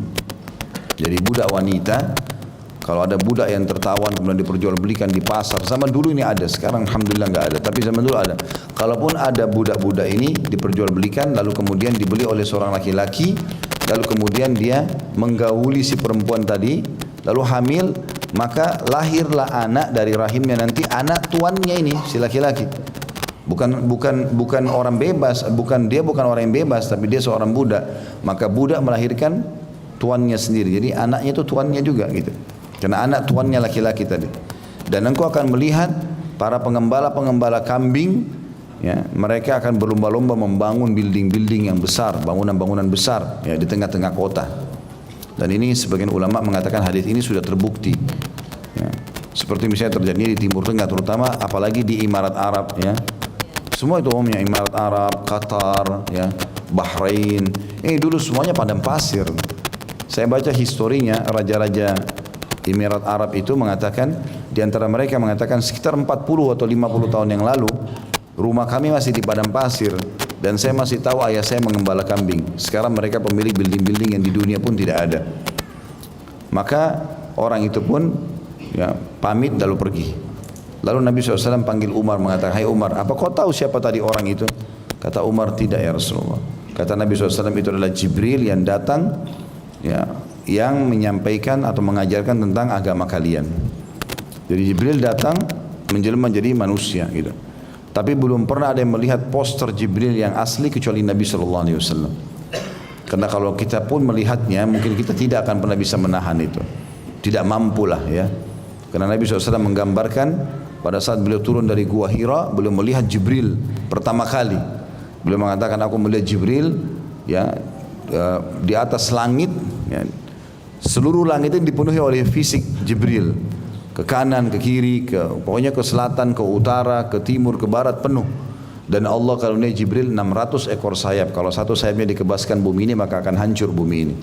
Jadi budak wanita, kalau ada budak yang tertawan kemudian diperjualbelikan di pasar, zaman dulu ini ada, sekarang alhamdulillah nggak ada, tapi zaman dulu ada. Kalaupun ada budak-budak ini diperjualbelikan, lalu kemudian dibeli oleh seorang laki-laki, lalu kemudian dia menggauli si perempuan tadi, lalu hamil, maka lahirlah anak dari rahimnya nanti, anak tuannya ini si laki-laki. Bukan orang bebas, bukan orang yang bebas, tapi dia seorang budak. Maka budak melahirkan tuannya sendiri. Jadi anaknya itu tuannya juga gitu. Karena anak tuannya laki-laki tadi. Dan engkau akan melihat para pengembala-pengembala kambing, ya, mereka akan berlomba-lomba membangun building-building yang besar, bangunan-bangunan besar ya, di tengah-tengah kota. Dan ini sebagian ulama mengatakan hadis ini sudah terbukti. Ya. Seperti misalnya terjadi di Timur Tengah terutama, apalagi di Emirat Arab ya. Semua itu umumnya Emirat Arab, Qatar, ya, Bahrain. Ini dulu semuanya padang pasir. Saya baca historinya, raja-raja Emirat Arab itu mengatakan, di antara mereka mengatakan sekitar 40 atau 50 tahun yang lalu, rumah kami masih di padang pasir. Dan saya masih tahu ayah saya mengembala kambing. Sekarang mereka pemilik building-building yang di dunia pun tidak ada. Maka orang itu pun ya, pamit lalu pergi. Lalu Nabi SAW panggil Umar mengatakan, hai Umar, apa kau tahu siapa tadi orang itu? Kata Umar, tidak ya Rasulullah. Kata Nabi SAW, itu adalah Jibril yang datang ya, yang menyampaikan atau mengajarkan tentang agama kalian. Jadi Jibril datang menjelma menjadi manusia gitu. Tapi belum pernah ada yang melihat poster Jibril yang asli kecuali Nabi SAW. Karena kalau kita pun melihatnya, mungkin kita tidak akan pernah bisa menahan itu. Tidak mampulah ya. Karena Nabi SAW menggambarkan pada saat beliau turun dari Gua Hira, beliau melihat Jibril pertama kali. Beliau mengatakan, aku melihat Jibril ya, di atas langit ya. Seluruh langit itu dipenuhi oleh fisik Jibril. Ke kanan, ke kiri, pokoknya ke selatan, ke utara, ke timur, ke barat penuh. Dan Allah karunia Jibril 600 ekor sayap. Kalau satu sayapnya dikebaskan bumi ini, maka akan hancur bumi ini.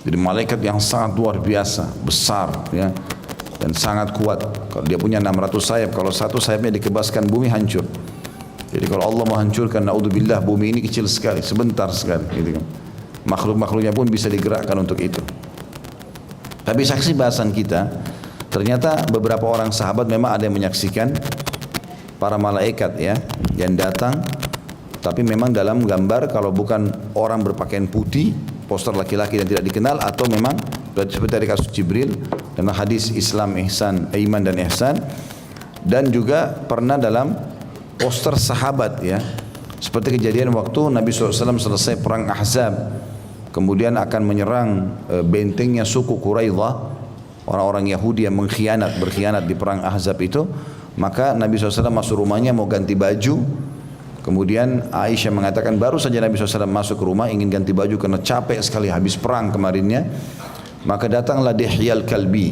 Jadi malaikat yang sangat luar biasa, besar ya, dan sangat kuat. Kalau dia punya 600 sayap, kalau satu sayapnya dikebaskan bumi hancur. Jadi kalau Allah menghancurkan, naudzubillah, bumi ini kecil sekali, sebentar sekali gitu kan. Makhluk-makhluknya pun bisa digerakkan untuk itu. Tapi saksi bahasan kita, ternyata beberapa orang sahabat memang ada yang menyaksikan para malaikat ya, yang datang. Tapi memang dalam gambar, kalau bukan orang berpakaian putih, poster laki-laki yang tidak dikenal, atau memang seperti dari kasus Jibril dalam hadis Islam, ihsan, iman dan ihsan. Dan juga pernah dalam poster sahabat ya, seperti kejadian waktu Nabi SAW selesai perang Ahzab, kemudian akan menyerang bentengnya suku Quraidah, orang-orang Yahudi yang berkhianat di perang Ahzab itu. Maka Nabi SAW masuk rumahnya mau ganti baju. Kemudian Aisyah mengatakan, baru saja Nabi SAW masuk ke rumah ingin ganti baju karena capek sekali habis perang kemarinnya. Maka datanglah Dihya al-Kalbi.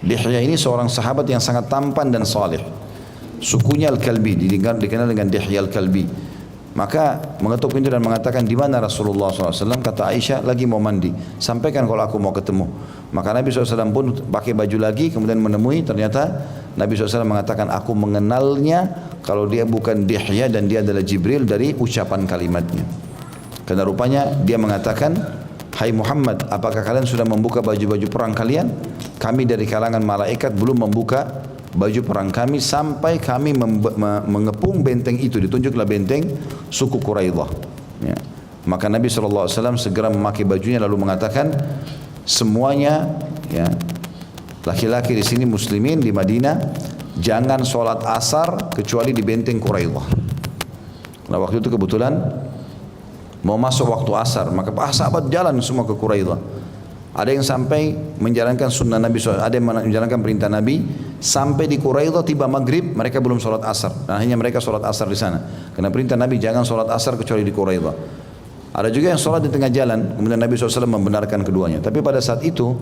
Dihya ini seorang sahabat yang sangat tampan dan saleh. Sukunya Al-Kalbi, dikenal dengan Dihya al-Kalbi. Maka mengetuk pintu dan mengatakan, di mana Rasulullah SAW? Kata Aisyah, lagi mau mandi. Sampaikan kalau aku mau ketemu. Maka Nabi SAW pun pakai baju lagi, kemudian menemui. Ternyata Nabi SAW mengatakan, aku mengenalnya kalau dia bukan Dihya dan dia adalah Jibril dari ucapan kalimatnya. Karena rupanya dia mengatakan, hai Muhammad, apakah kalian sudah membuka baju-baju perang kalian? Kami dari kalangan malaikat belum membuka baju perang kami sampai kami mengepung benteng itu. Ditunjuklah benteng suku Quraidah ya. Maka Nabi SAW segera memakai bajunya lalu mengatakan, semuanya ya, laki-laki di sini muslimin di Madinah, jangan sholat asar kecuali di benteng Quraidah. Nah waktu itu kebetulan mau masuk waktu asar, maka sahabat jalan semua ke Quraidah. Ada yang sampai menjalankan sunnah Nabi SAW, ada yang menjalankan perintah Nabi. Sampai di Quraidah tiba maghrib, mereka belum sholat asar. Nah, hanya mereka sholat asar di sana. Karena perintah Nabi jangan sholat asar kecuali di Quraidah. Ada juga yang sholat di tengah jalan, kemudian Nabi SAW membenarkan keduanya. Tapi pada saat itu,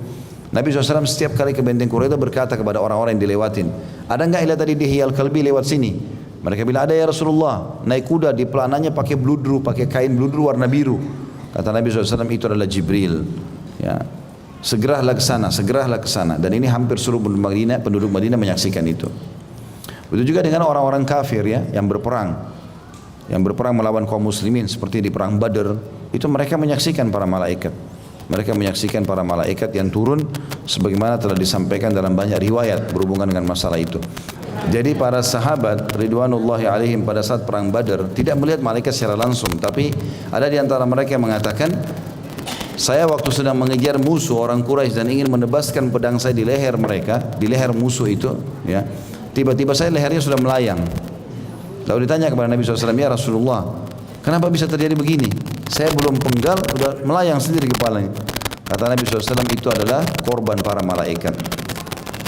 Nabi SAW setiap kali ke benteng Quraidah berkata kepada orang-orang yang dilewatin, ada enggak ilah tadi Dihya al-Kalbi lewat sini? Mereka bilang, ada ya Rasulullah, naik kuda, di pelananya pakai bludru, pakai kain bludru warna biru. Kata Nabi SAW, itu adalah Jibril ya. Segeralah ke sana, segeralah ke sana. Dan ini hampir seluruh penduduk Madinah menyaksikan itu. Begitu juga dengan orang-orang kafir ya, yang berperang melawan kaum muslimin seperti di perang Badar, itu mereka menyaksikan para malaikat. Mereka menyaksikan para malaikat yang turun sebagaimana telah disampaikan dalam banyak riwayat berhubungan dengan masalah itu. Jadi para sahabat ridwanullahi alaihim pada saat perang Badar tidak melihat malaikat secara langsung, tapi ada di antara mereka yang mengatakan, saya waktu sedang mengejar musuh orang Quraisy dan ingin menebaskan pedang saya di leher mereka, di leher musuh itu ya, tiba-tiba saya lehernya sudah melayang. Lalu ditanya kepada Nabi SAW, ya Rasulullah, kenapa bisa terjadi begini? Saya belum penggal, sudah melayang sendiri kepalanya. Kata Nabi SAW, itu adalah korban para malaikat.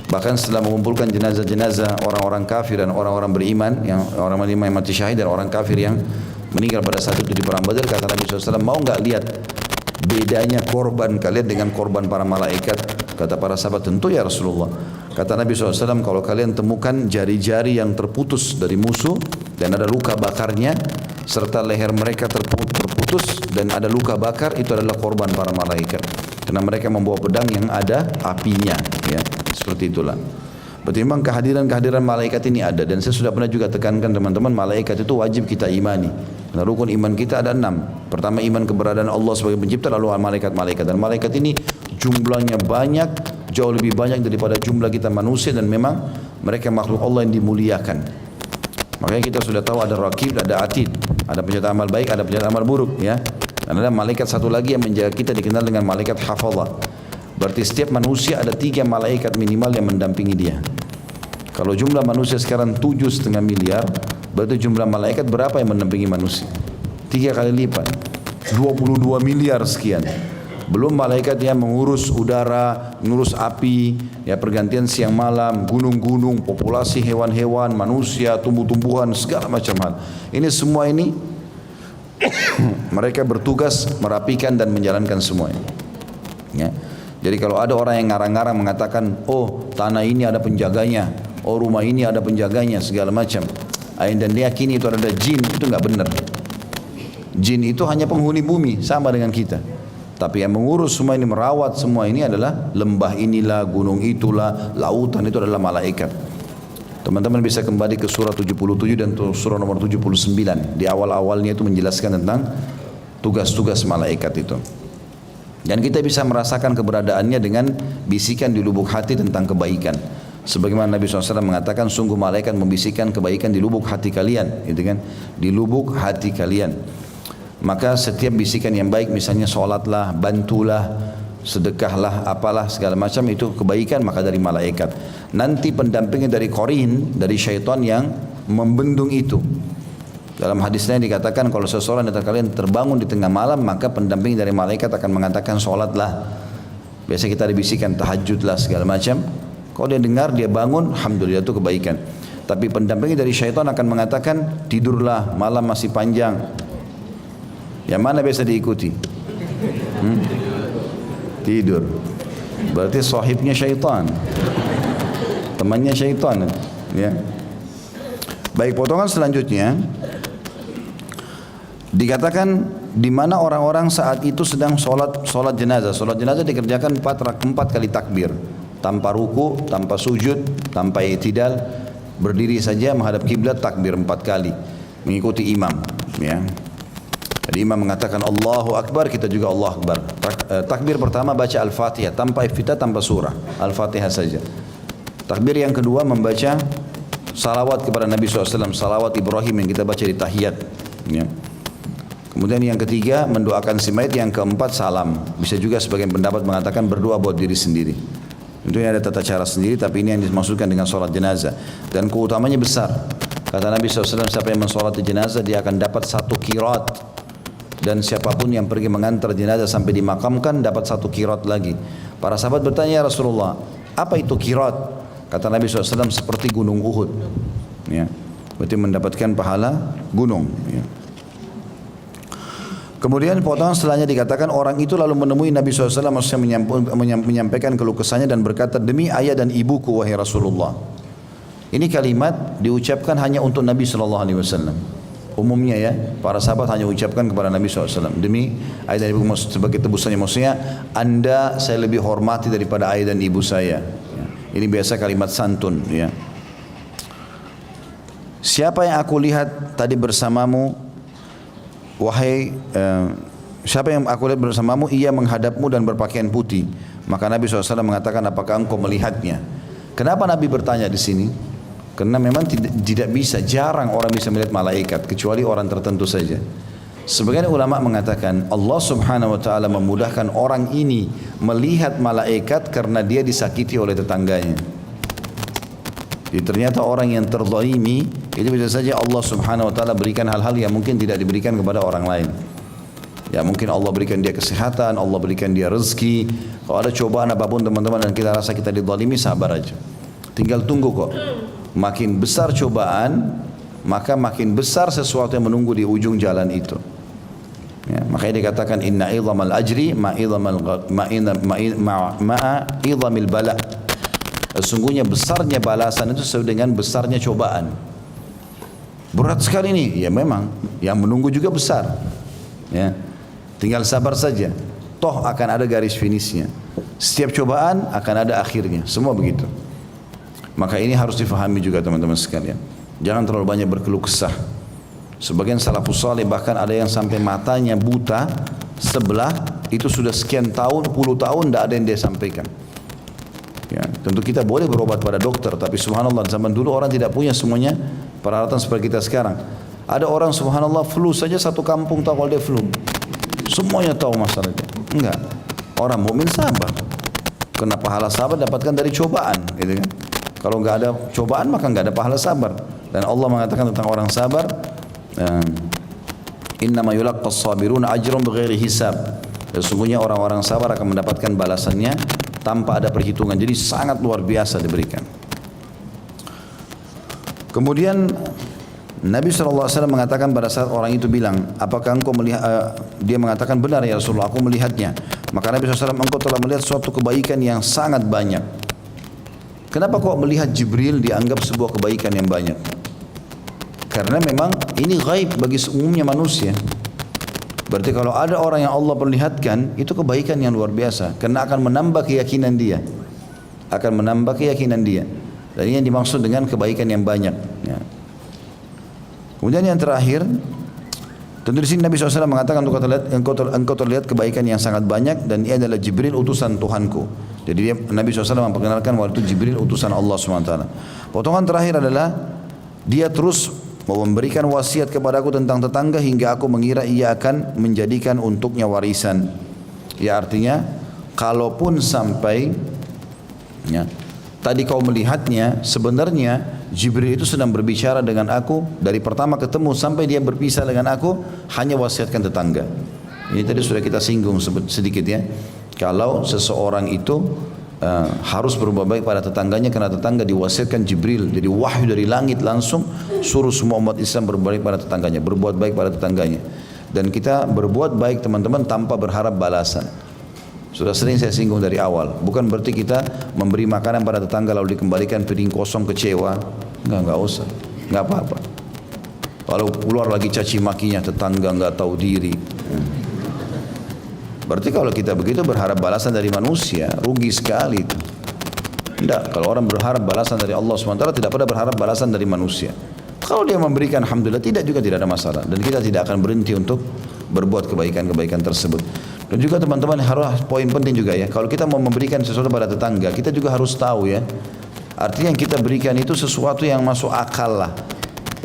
Bahkan setelah mengumpulkan jenazah-jenazah orang-orang kafir dan orang-orang beriman, yang orang beriman yang mati syahid dan orang kafir yang meninggal pada saat itu di perang Badar, kata Nabi SAW, mau enggak lihat bedanya korban kalian dengan korban para malaikat? Kata para sahabat, tentu ya Rasulullah. Kata Nabi SAW, kalau kalian temukan jari-jari yang terputus dari musuh dan ada luka bakarnya, serta leher mereka terputus dan ada luka bakar, itu adalah korban para malaikat. Karena mereka membawa pedang yang ada apinya ya, seperti itulah. Berarti memang kehadiran malaikat ini ada, dan saya sudah pernah juga tekankan teman-teman, malaikat itu wajib kita imani. Karena rukun iman kita ada 6. Pertama, iman keberadaan Allah sebagai pencipta, lalu malaikat-malaikat. Dan malaikat ini jumlahnya banyak, jauh lebih banyak daripada jumlah kita manusia, dan memang mereka makhluk Allah yang dimuliakan. Makanya kita sudah tahu ada Raqib, ada Atid, ada pencatat amal baik, ada pencatat amal buruk, ya. Dan ada malaikat satu lagi yang menjaga kita dikenal dengan malaikat hafazah. Berarti setiap manusia ada 3 malaikat minimal yang mendampingi dia. Kalau jumlah manusia sekarang 7,5 miliar, berarti jumlah malaikat berapa yang mendampingi manusia? 3 kali lipat, 22 miliar sekian. Belum malaikat yang mengurus udara, mengurus api, ya pergantian siang malam, gunung-gunung, populasi hewan-hewan, manusia, tumbuh-tumbuhan, segala macam hal. Ini semua ini mereka bertugas merapikan dan menjalankan semuanya. Ya. Jadi kalau ada orang yang ngarang-ngarang mengatakan, oh tanah ini ada penjaganya, oh rumah ini ada penjaganya, segala macam, dan dia yakini itu ada jin, itu nggak benar. Jin itu hanya penghuni bumi, sama dengan kita. Tapi yang mengurus semua ini, merawat semua ini adalah lembah inilah, gunung itulah, lautan itu adalah malaikat. Teman-teman bisa kembali ke surah 77 dan surah nomor 79. Di awal-awalnya itu menjelaskan tentang tugas-tugas malaikat itu. Dan kita bisa merasakan keberadaannya dengan bisikan di lubuk hati tentang kebaikan. Sebagaimana Nabi SAW mengatakan, sungguh malaikat membisikkan kebaikan di lubuk hati kalian, gitu kan? Di lubuk hati kalian. Maka setiap bisikan yang baik, misalnya sholatlah, bantulah, sedekahlah, apalah segala macam, itu kebaikan maka dari malaikat. Nanti pendampingnya dari qarin, dari syaitan yang membendung itu. Dalam hadis lain dikatakan kalau seseorang dari kalian terbangun di tengah malam, maka pendamping dari malaikat akan mengatakan sholatlah. Biasa kita dibisikan tahajudlah segala macam. Kalau dia dengar, dia bangun, alhamdulillah itu kebaikan. Tapi pendamping dari syaitan akan mengatakan tidurlah, malam masih panjang. Yang mana biasa diikuti? Tidur. Berarti sahibnya syaitan, temannya syaitan, ya. Baik, potongan selanjutnya dikatakan di mana orang-orang saat itu sedang sholat jenazah. Sholat jenazah dikerjakan 4 kali takbir, tanpa ruku, tanpa sujud, tanpa i'tidal, berdiri saja menghadap kiblat, takbir 4 kali mengikuti imam, ya. Jadi imam mengatakan Allahu Akbar, kita juga Allahu Akbar. Takbir pertama baca Al-Fatihah tanpa iftitah, tanpa surah, Al-Fatihah saja. Takbir yang kedua membaca salawat kepada Nabi SAW, salawat Ibrahim yang kita baca di tahiyat, ya. Kemudian yang ketiga mendoakan si mayit, yang keempat salam. Bisa juga sebagian pendapat mengatakan berdoa buat diri sendiri. Tentunya ada tata cara sendiri, tapi ini yang dimaksudkan dengan sholat jenazah. Dan keutamanya besar. Kata Nabi SAW, siapa yang mensolati jenazah dia akan dapat 1 qirat. Dan siapapun yang pergi mengantar jenazah sampai dimakamkan dapat 1 qirat lagi. Para sahabat bertanya, ya Rasulullah, apa itu qirat? Kata Nabi SAW, seperti gunung Uhud, ya. Berarti mendapatkan pahala gunung, ya. Kemudian potongan setelahnya dikatakan orang itu lalu menemui Nabi SAW, maksudnya menyampaikan keluh kesahnya dan berkata, demi ayah dan ibuku wahai Rasulullah. Ini kalimat diucapkan hanya untuk Nabi SAW. Umumnya ya, para sahabat hanya ucapkan kepada Nabi SAW. Demi ayah dan ibuku, sebagai tebusannya, maksudnya anda saya lebih hormati daripada ayah dan ibu saya. Ini biasa kalimat santun, ya. Siapa yang aku lihat tadi bersamamu, wahai siapa yang aku lihat bersamamu, ia menghadapmu dan berpakaian putih. Maka Nabi SAW mengatakan, apakah engkau melihatnya? Kenapa Nabi bertanya di sini? Karena memang tidak bisa, jarang orang bisa melihat malaikat kecuali orang tertentu saja. Sebagian ulama mengatakan Allah Subhanahu wa taala memudahkan orang ini melihat malaikat karena dia disakiti oleh tetangganya. Jadi ternyata orang yang terzalimi itu bisa saja Allah Subhanahu wa taala berikan hal-hal yang mungkin tidak diberikan kepada orang lain. Ya mungkin Allah berikan dia kesehatan, Allah berikan dia rezeki. Kalau ada cobaan apapun teman-teman dan kita rasa kita dizalimi, sabar aja. Tinggal tunggu kok. Makin besar cobaan, maka makin besar sesuatu yang menunggu di ujung jalan itu. Ya, makanya dikatakan inna idhamal ajri idhamil bala. Sesungguhnya besarnya balasan itu sesuai dengan besarnya cobaan. Berat sekali ini, ya memang. Yang menunggu juga besar. Ya, tinggal sabar saja. Toh akan ada garis finishnya. Setiap cobaan akan ada akhirnya. Semua begitu. Maka ini harus difahami juga teman-teman sekalian. Jangan terlalu banyak berkeluh kesah. Sebagian salafus saleh bahkan ada yang sampai matanya buta sebelah, itu sudah sekian tahun, puluh tahun tidak ada yang dia sampaikan. Ya, tentu kita boleh berobat pada dokter, tapi subhanallah zaman dulu orang tidak punya semuanya peralatan seperti kita sekarang. Ada orang subhanallah flu saja satu kampung tahu kalau dia flu. Semuanya tahu masalahnya. Enggak. Orang mukmin sabar. Kena pahala sabar dapatkan dari cobaan, gitu kan? Kalau enggak ada cobaan maka enggak ada pahala sabar. Dan Allah mengatakan tentang orang sabar, innama yulaqqas sabiruna ajrun bighairi hisab. Sesungguhnya orang-orang sabar akan mendapatkan balasannya tanpa ada perhitungan. Jadi sangat luar biasa diberikan. Kemudian Nabi SAW mengatakan pada saat orang itu bilang, apakah engkau melihat, dia mengatakan benar ya Rasulullah, aku melihatnya. Maka Nabi SAW, engkau telah melihat suatu kebaikan yang sangat banyak. Kenapa kau melihat Jibril dianggap sebuah kebaikan yang banyak? Karena memang ini gaib bagi umumnya manusia. Berarti kalau ada orang yang Allah perlihatkan, itu kebaikan yang luar biasa. Karena akan menambah keyakinan dia. Akan menambah keyakinan dia. Dan ini yang dimaksud dengan kebaikan yang banyak. Ya. Kemudian yang terakhir, tentu di sini Nabi SAW mengatakan engkau terlihat kebaikan yang sangat banyak dan ia adalah Jibril utusan Tuhanku. Jadi Nabi SAW memperkenalkan waktu itu Jibril utusan Allah SWT. Potongan terakhir adalah dia terus memberikan wasiat kepadaku tentang tetangga hingga aku mengira ia akan menjadikan untuknya warisan. Ya artinya, kalaupun sampai ya, tadi kau melihatnya, sebenarnya Jibril itu sedang berbicara dengan aku dari pertama ketemu sampai dia berpisah dengan aku, hanya wasiatkan tetangga. Ini tadi sudah kita singgung sedikit ya. Kalau seseorang itu harus berbuat baik pada tetangganya karena tetangga diwasiatkan Jibril. Jadi wahyu dari langit langsung suruh semua umat Islam berbuat baik pada tetangganya, berbuat baik pada tetangganya. Dan kita berbuat baik teman-teman tanpa berharap balasan. Sudah sering saya singgung dari awal. Bukan berarti kita memberi makanan pada tetangga lalu dikembalikan piring kosong kecewa. Enggak usah. Enggak apa-apa. Kalau keluar lagi caci makinya tetangga enggak tahu diri. Berarti kalau kita begitu berharap balasan dari manusia, rugi sekali itu. Tidak, kalau orang berharap balasan dari Allah SWT tidak pernah berharap balasan dari manusia. Kalau dia memberikan alhamdulillah, tidak ada masalah. Dan kita tidak akan berhenti untuk berbuat kebaikan-kebaikan tersebut. Dan juga teman-teman harus poin penting juga ya, kalau kita mau memberikan sesuatu pada tetangga, kita juga harus tahu ya, artinya yang kita berikan itu sesuatu yang masuk akal lah,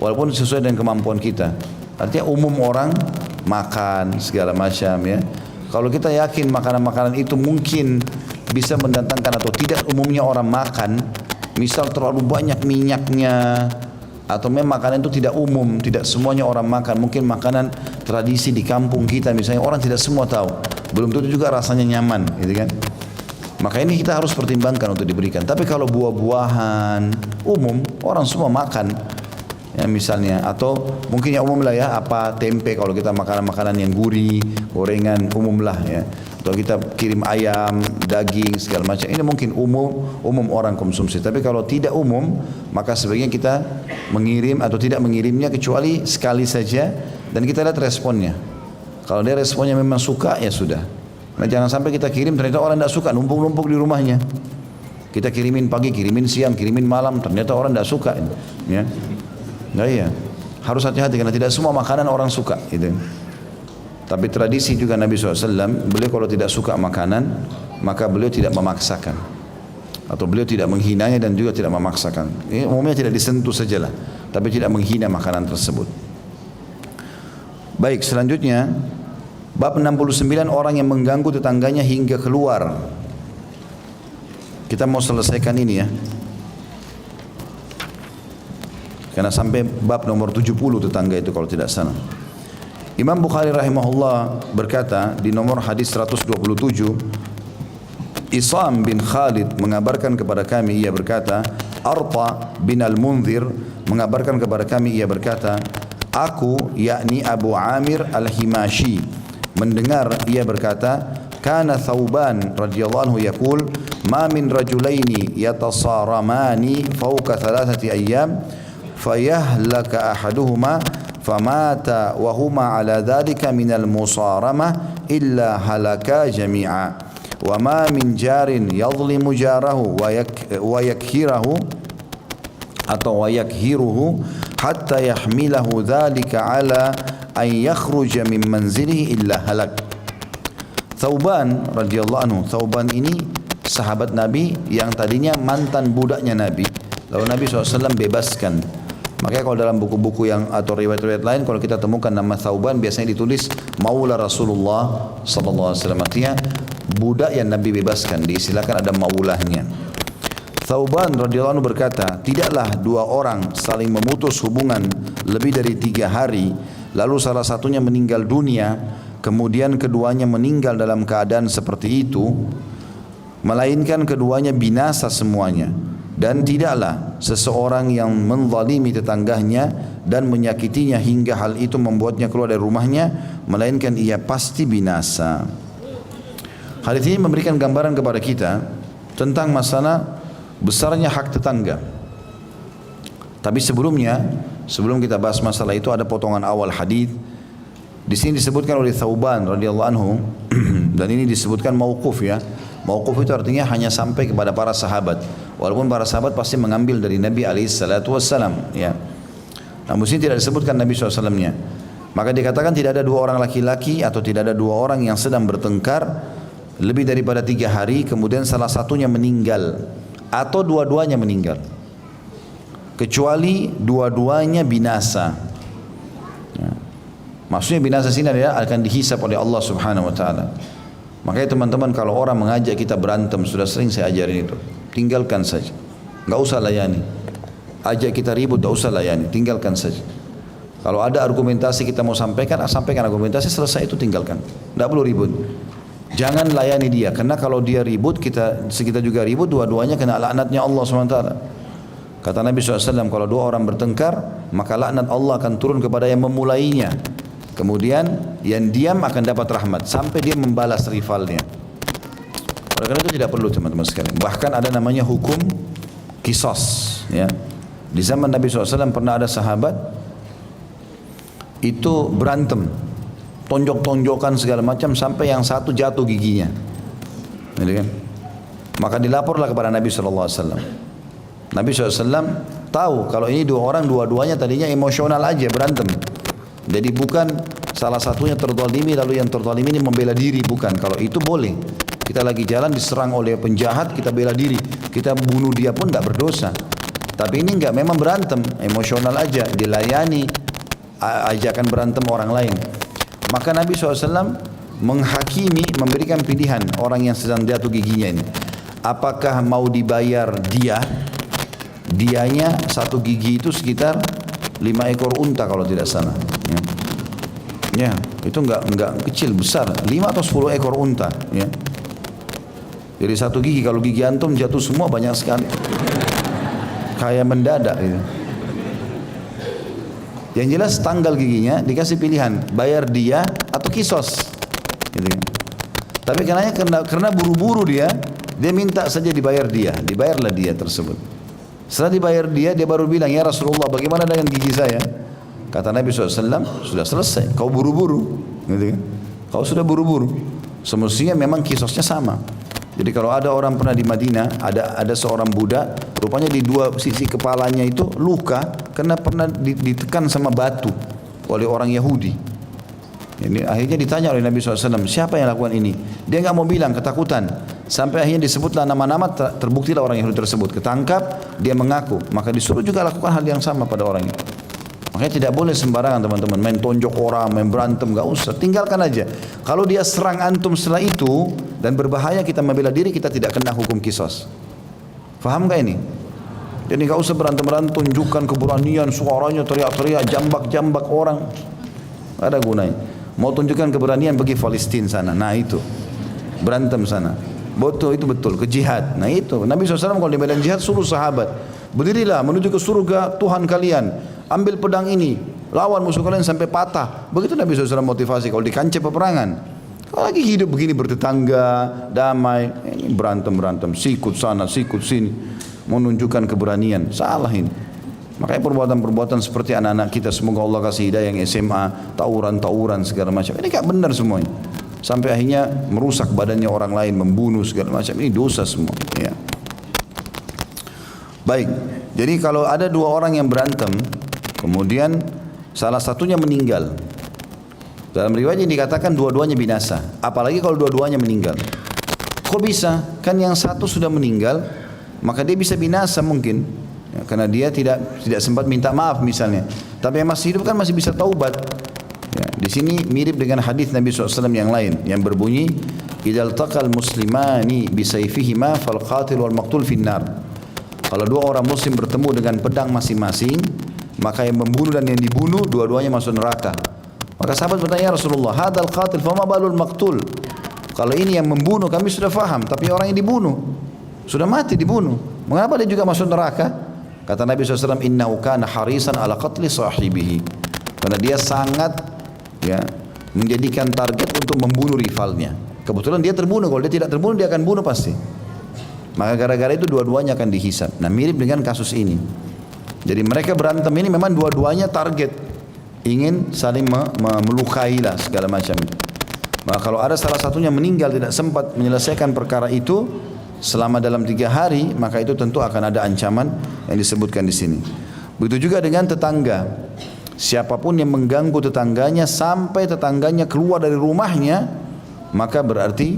walaupun sesuai dengan kemampuan kita. Artinya umum orang makan segala macam ya. Kalau kita yakin makanan-makanan itu mungkin bisa mendatangkan atau tidak umumnya orang makan, misal terlalu banyak minyaknya, atau memang makanan itu tidak umum, tidak semuanya orang makan, mungkin makanan tradisi di kampung kita misalnya orang tidak semua tahu, belum tentu juga rasanya nyaman, gitu kan? Maka ini kita harus pertimbangkan untuk diberikan. Tapi kalau buah-buahan umum orang semua makan, ya misalnya, atau mungkin yang umum lah ya, apa tempe kalau kita makanan-makanan yang gurih, gorengan umum lah ya, atau kita kirim ayam, daging segala macam, ini mungkin umum orang konsumsi. Tapi kalau tidak umum, maka sebaiknya kita mengirim atau tidak mengirimnya kecuali sekali saja dan kita lihat responnya. Kalau dia responnya memang suka, ya sudah. Nah jangan sampai kita kirim ternyata orang tidak suka, numpuk-numpuk di rumahnya. Kita kirimin pagi, kirimin siang, kirimin malam, ternyata orang tidak suka, ya. Nah iya, harus hati-hati karena tidak semua makanan orang suka gitu. Tapi tradisi juga Nabi SAW, beliau kalau tidak suka makanan, maka beliau tidak memaksakan. Atau beliau tidak menghinanya dan juga tidak memaksakan. Ini umumnya tidak disentuh sajalah, tapi tidak menghina makanan tersebut. Baik, selanjutnya bab 69 orang yang mengganggu tetangganya hingga keluar. Kita mau selesaikan ini ya. Karena sampai bab nomor 70 tetangga itu kalau tidak salah. Imam Bukhari rahimahullah berkata di nomor hadis 127, Isam bin Khalid mengabarkan kepada kami, ia berkata, Arta bin al-Munzir mengabarkan kepada kami, ia berkata, aku yakni Abu Amir al-Himashi mendengar ia berkata, kana Thauban radhiyallahu anhu yaqul ma min rajulaini yatasaramani fawqa thalathati ayyam fayahlaka ahaduhuma famata wa huma ala dhalika min al-musaramah illa halaka jami'a wa ma min jarin yadhlimu jarahu wa yakhirahu atau wayakhiruhu hatta yahmilahu dzalika ala an yakhruja min manzilihi illa halak. Thauban radhiyallahu anhu, Thauban ini sahabat Nabi yang tadinya mantan budaknya Nabi, lalu Nabi SAW bebaskan. Makanya kalau dalam buku-buku yang atau riwayat-riwayat lain, kalau kita temukan nama Thauban biasanya ditulis Maula Rasulullah SAW, artinya budak yang Nabi bebaskan, diistilahkan ada maulahnya. Thauban radhiyallahu anhu berkata, tidaklah dua orang saling memutus hubungan lebih dari 3 hari, lalu salah satunya meninggal dunia, kemudian keduanya meninggal dalam keadaan seperti itu, melainkan keduanya binasa semuanya. Dan tidaklah seseorang yang menzalimi tetangganya dan menyakitinya hingga hal itu membuatnya keluar dari rumahnya, melainkan ia pasti binasa. Hadis ini memberikan gambaran kepada kita tentang masalah besarnya hak tetangga. Tapi sebelumnya, sebelum kita bahas masalah itu, ada potongan awal hadis. Di sini disebutkan oleh Thauban radhiyallahu anhu dan ini disebutkan mauquf ya. Mauquf itu artinya hanya sampai kepada para sahabat. Walaupun para sahabat pasti mengambil dari Nabi SAW ya. Namun sini tidak disebutkan Nabi SAW-nya. Maka dikatakan tidak ada dua orang laki-laki atau tidak ada dua orang yang sedang bertengkar lebih daripada 3 hari, kemudian salah satunya meninggal atau dua-duanya meninggal, kecuali dua-duanya binasa ya. Maksudnya binasa sini adalah akan dihisab oleh Allah Subhanahu Wa Taala. Makanya teman-teman, kalau orang mengajak kita berantem, sudah sering saya ajarin itu, tinggalkan saja, nggak usah layani. Ajak kita ribut, nggak usah layani, tinggalkan saja. Kalau ada argumentasi kita mau sampaikan, sampaikan argumentasi, selesai itu tinggalkan, nggak perlu ribut. Jangan layani dia, karena kalau dia ribut, kita juga ribut, dua-duanya kena laknatnya Allah SWT. Kata Nabi SAW, kalau dua orang bertengkar, maka laknat Allah akan turun kepada yang memulainya. Kemudian yang diam akan dapat rahmat sampai dia membalas rivalnya. Oleh karena itu tidak perlu teman-teman sekalian. Bahkan ada namanya hukum qisas ya. Di zaman Nabi SAW pernah ada sahabat itu berantem, tonjok-tonjokan segala macam sampai yang satu jatuh giginya. Gitu kan? Maka dilaporlah kepada Nabi SAW. Nabi SAW tahu kalau ini dua orang, dua-duanya tadinya emosional aja berantem. Jadi bukan salah satunya terzalimi lalu yang terzalimi ini membela diri, bukan. Kalau itu boleh. Kita lagi jalan diserang oleh penjahat, kita bela diri, kita bunuh dia pun tidak berdosa. Tapi ini enggak, memang berantem, emosional aja, dilayani ajakan berantem orang lain. Maka Nabi SAW menghakimi, memberikan pilihan orang yang sedang jatuh giginya ini. Apakah mau dibayar dianya satu gigi itu sekitar 5 ekor unta kalau tidak salah ya, itu enggak kecil, besar, 5 atau 10 ekor unta ya. Jadi satu gigi, kalau gigi antum jatuh semua banyak sekali, kayak mendadak gitu. Yang jelas tanggal giginya dikasih pilihan, bayar dia atau kisos gitu kan. Tapi karena buru-buru dia minta saja dibayar dia, dibayarlah dia tersebut. Setelah dibayar dia baru bilang, ya Rasulullah, bagaimana dengan gigi saya? Kata Nabi SAW, sudah selesai, kau buru-buru gitu kan? Kau sudah buru-buru. Semestinya memang kisosnya sama. Jadi kalau ada orang pernah di Madinah, ada seorang budak, rupanya di dua sisi kepalanya itu luka karena pernah ditekan sama batu oleh orang Yahudi. Ini akhirnya ditanya oleh Nabi SAW, siapa yang lakukan ini? Dia nggak mau bilang, ketakutan. Sampai akhirnya disebutlah nama-nama, terbuktilah orang Yahudi tersebut. Ketangkap, dia mengaku. Maka disuruh juga lakukan hal yang sama pada orang ini. Makanya tidak boleh sembarangan teman-teman, main tonjok orang, main berantem, nggak usah. Tinggalkan aja. Kalau dia serang antum setelah itu dan berbahaya, kita membela diri, kita tidak kena hukum kisos. Faham gak ini? Jadi nggak usah berantem-berantem, tunjukkan keberanian, suaranya teriak-teriak, jambak-jambak orang. Nggak ada gunanya. Mau tunjukkan keberanian, pergi Palestina sana. Nah itu, berantem sana. Betul, itu betul, ke jihad. Nah itu, Nabi SAW kalau di medan jihad suruh sahabat, berdirilah menuju ke surga Tuhan kalian, ambil pedang ini, lawan musuh kalian sampai patah. Begitu Nabi SAW motivasi kalau di kancah peperangan. Kalau lagi hidup begini bertetangga, damai, ini berantem, sikut sana, sikut sini, menunjukkan keberanian. Salah ini. Makanya perbuatan-perbuatan seperti anak-anak kita, semoga Allah kasih hidayah yang SMA, tawuran segala macam. Ini gak benar semuanya. Sampai akhirnya merusak badannya orang lain, membunuh segala macam. Ini dosa semua ya. Baik, Jadi kalau ada dua orang yang berantem, kemudian salah satunya meninggal, dalam riwayat ini dikatakan dua-duanya binasa. Apalagi kalau dua-duanya meninggal. Kok bisa? Kan yang satu sudah meninggal, maka dia bisa binasa mungkin, ya, karena dia tidak sempat minta maaf misalnya. Tapi yang masih hidup kan masih bisa taubat. Ya, di sini mirip dengan hadis Nabi SAW yang lain yang berbunyi, "Idzal taqal muslimani bisayfihima fal qatil wal maqtul finnar." Kalau dua orang muslim bertemu dengan pedang masing-masing, maka yang membunuh dan yang dibunuh dua-duanya masuk neraka. Maka sahabat bertanya, "Ya Rasulullah, hadzal qatil fama balul maqtul?" Kalau ini yang membunuh kami sudah faham, tapi orang yang dibunuh sudah mati dibunuh, mengapa dia juga masuk neraka? Kata Nabi SAW, "Innahu kana harisan ala qatli sahibihi." Karena dia sangat, ya, menjadikan target untuk membunuh rivalnya. Kebetulan dia terbunuh, kalau dia tidak terbunuh dia akan bunuh pasti. Maka gara-gara itu dua-duanya akan dihisab. Nah, mirip dengan kasus ini. Jadi mereka berantem ini memang dua-duanya target, ingin saling melukai lah segala macam. Maka kalau ada salah satunya meninggal tidak sempat menyelesaikan perkara itu selama dalam 3 hari, maka itu tentu akan ada ancaman yang disebutkan di sini. Begitu juga dengan tetangga. Siapapun yang mengganggu tetangganya sampai tetangganya keluar dari rumahnya, maka berarti,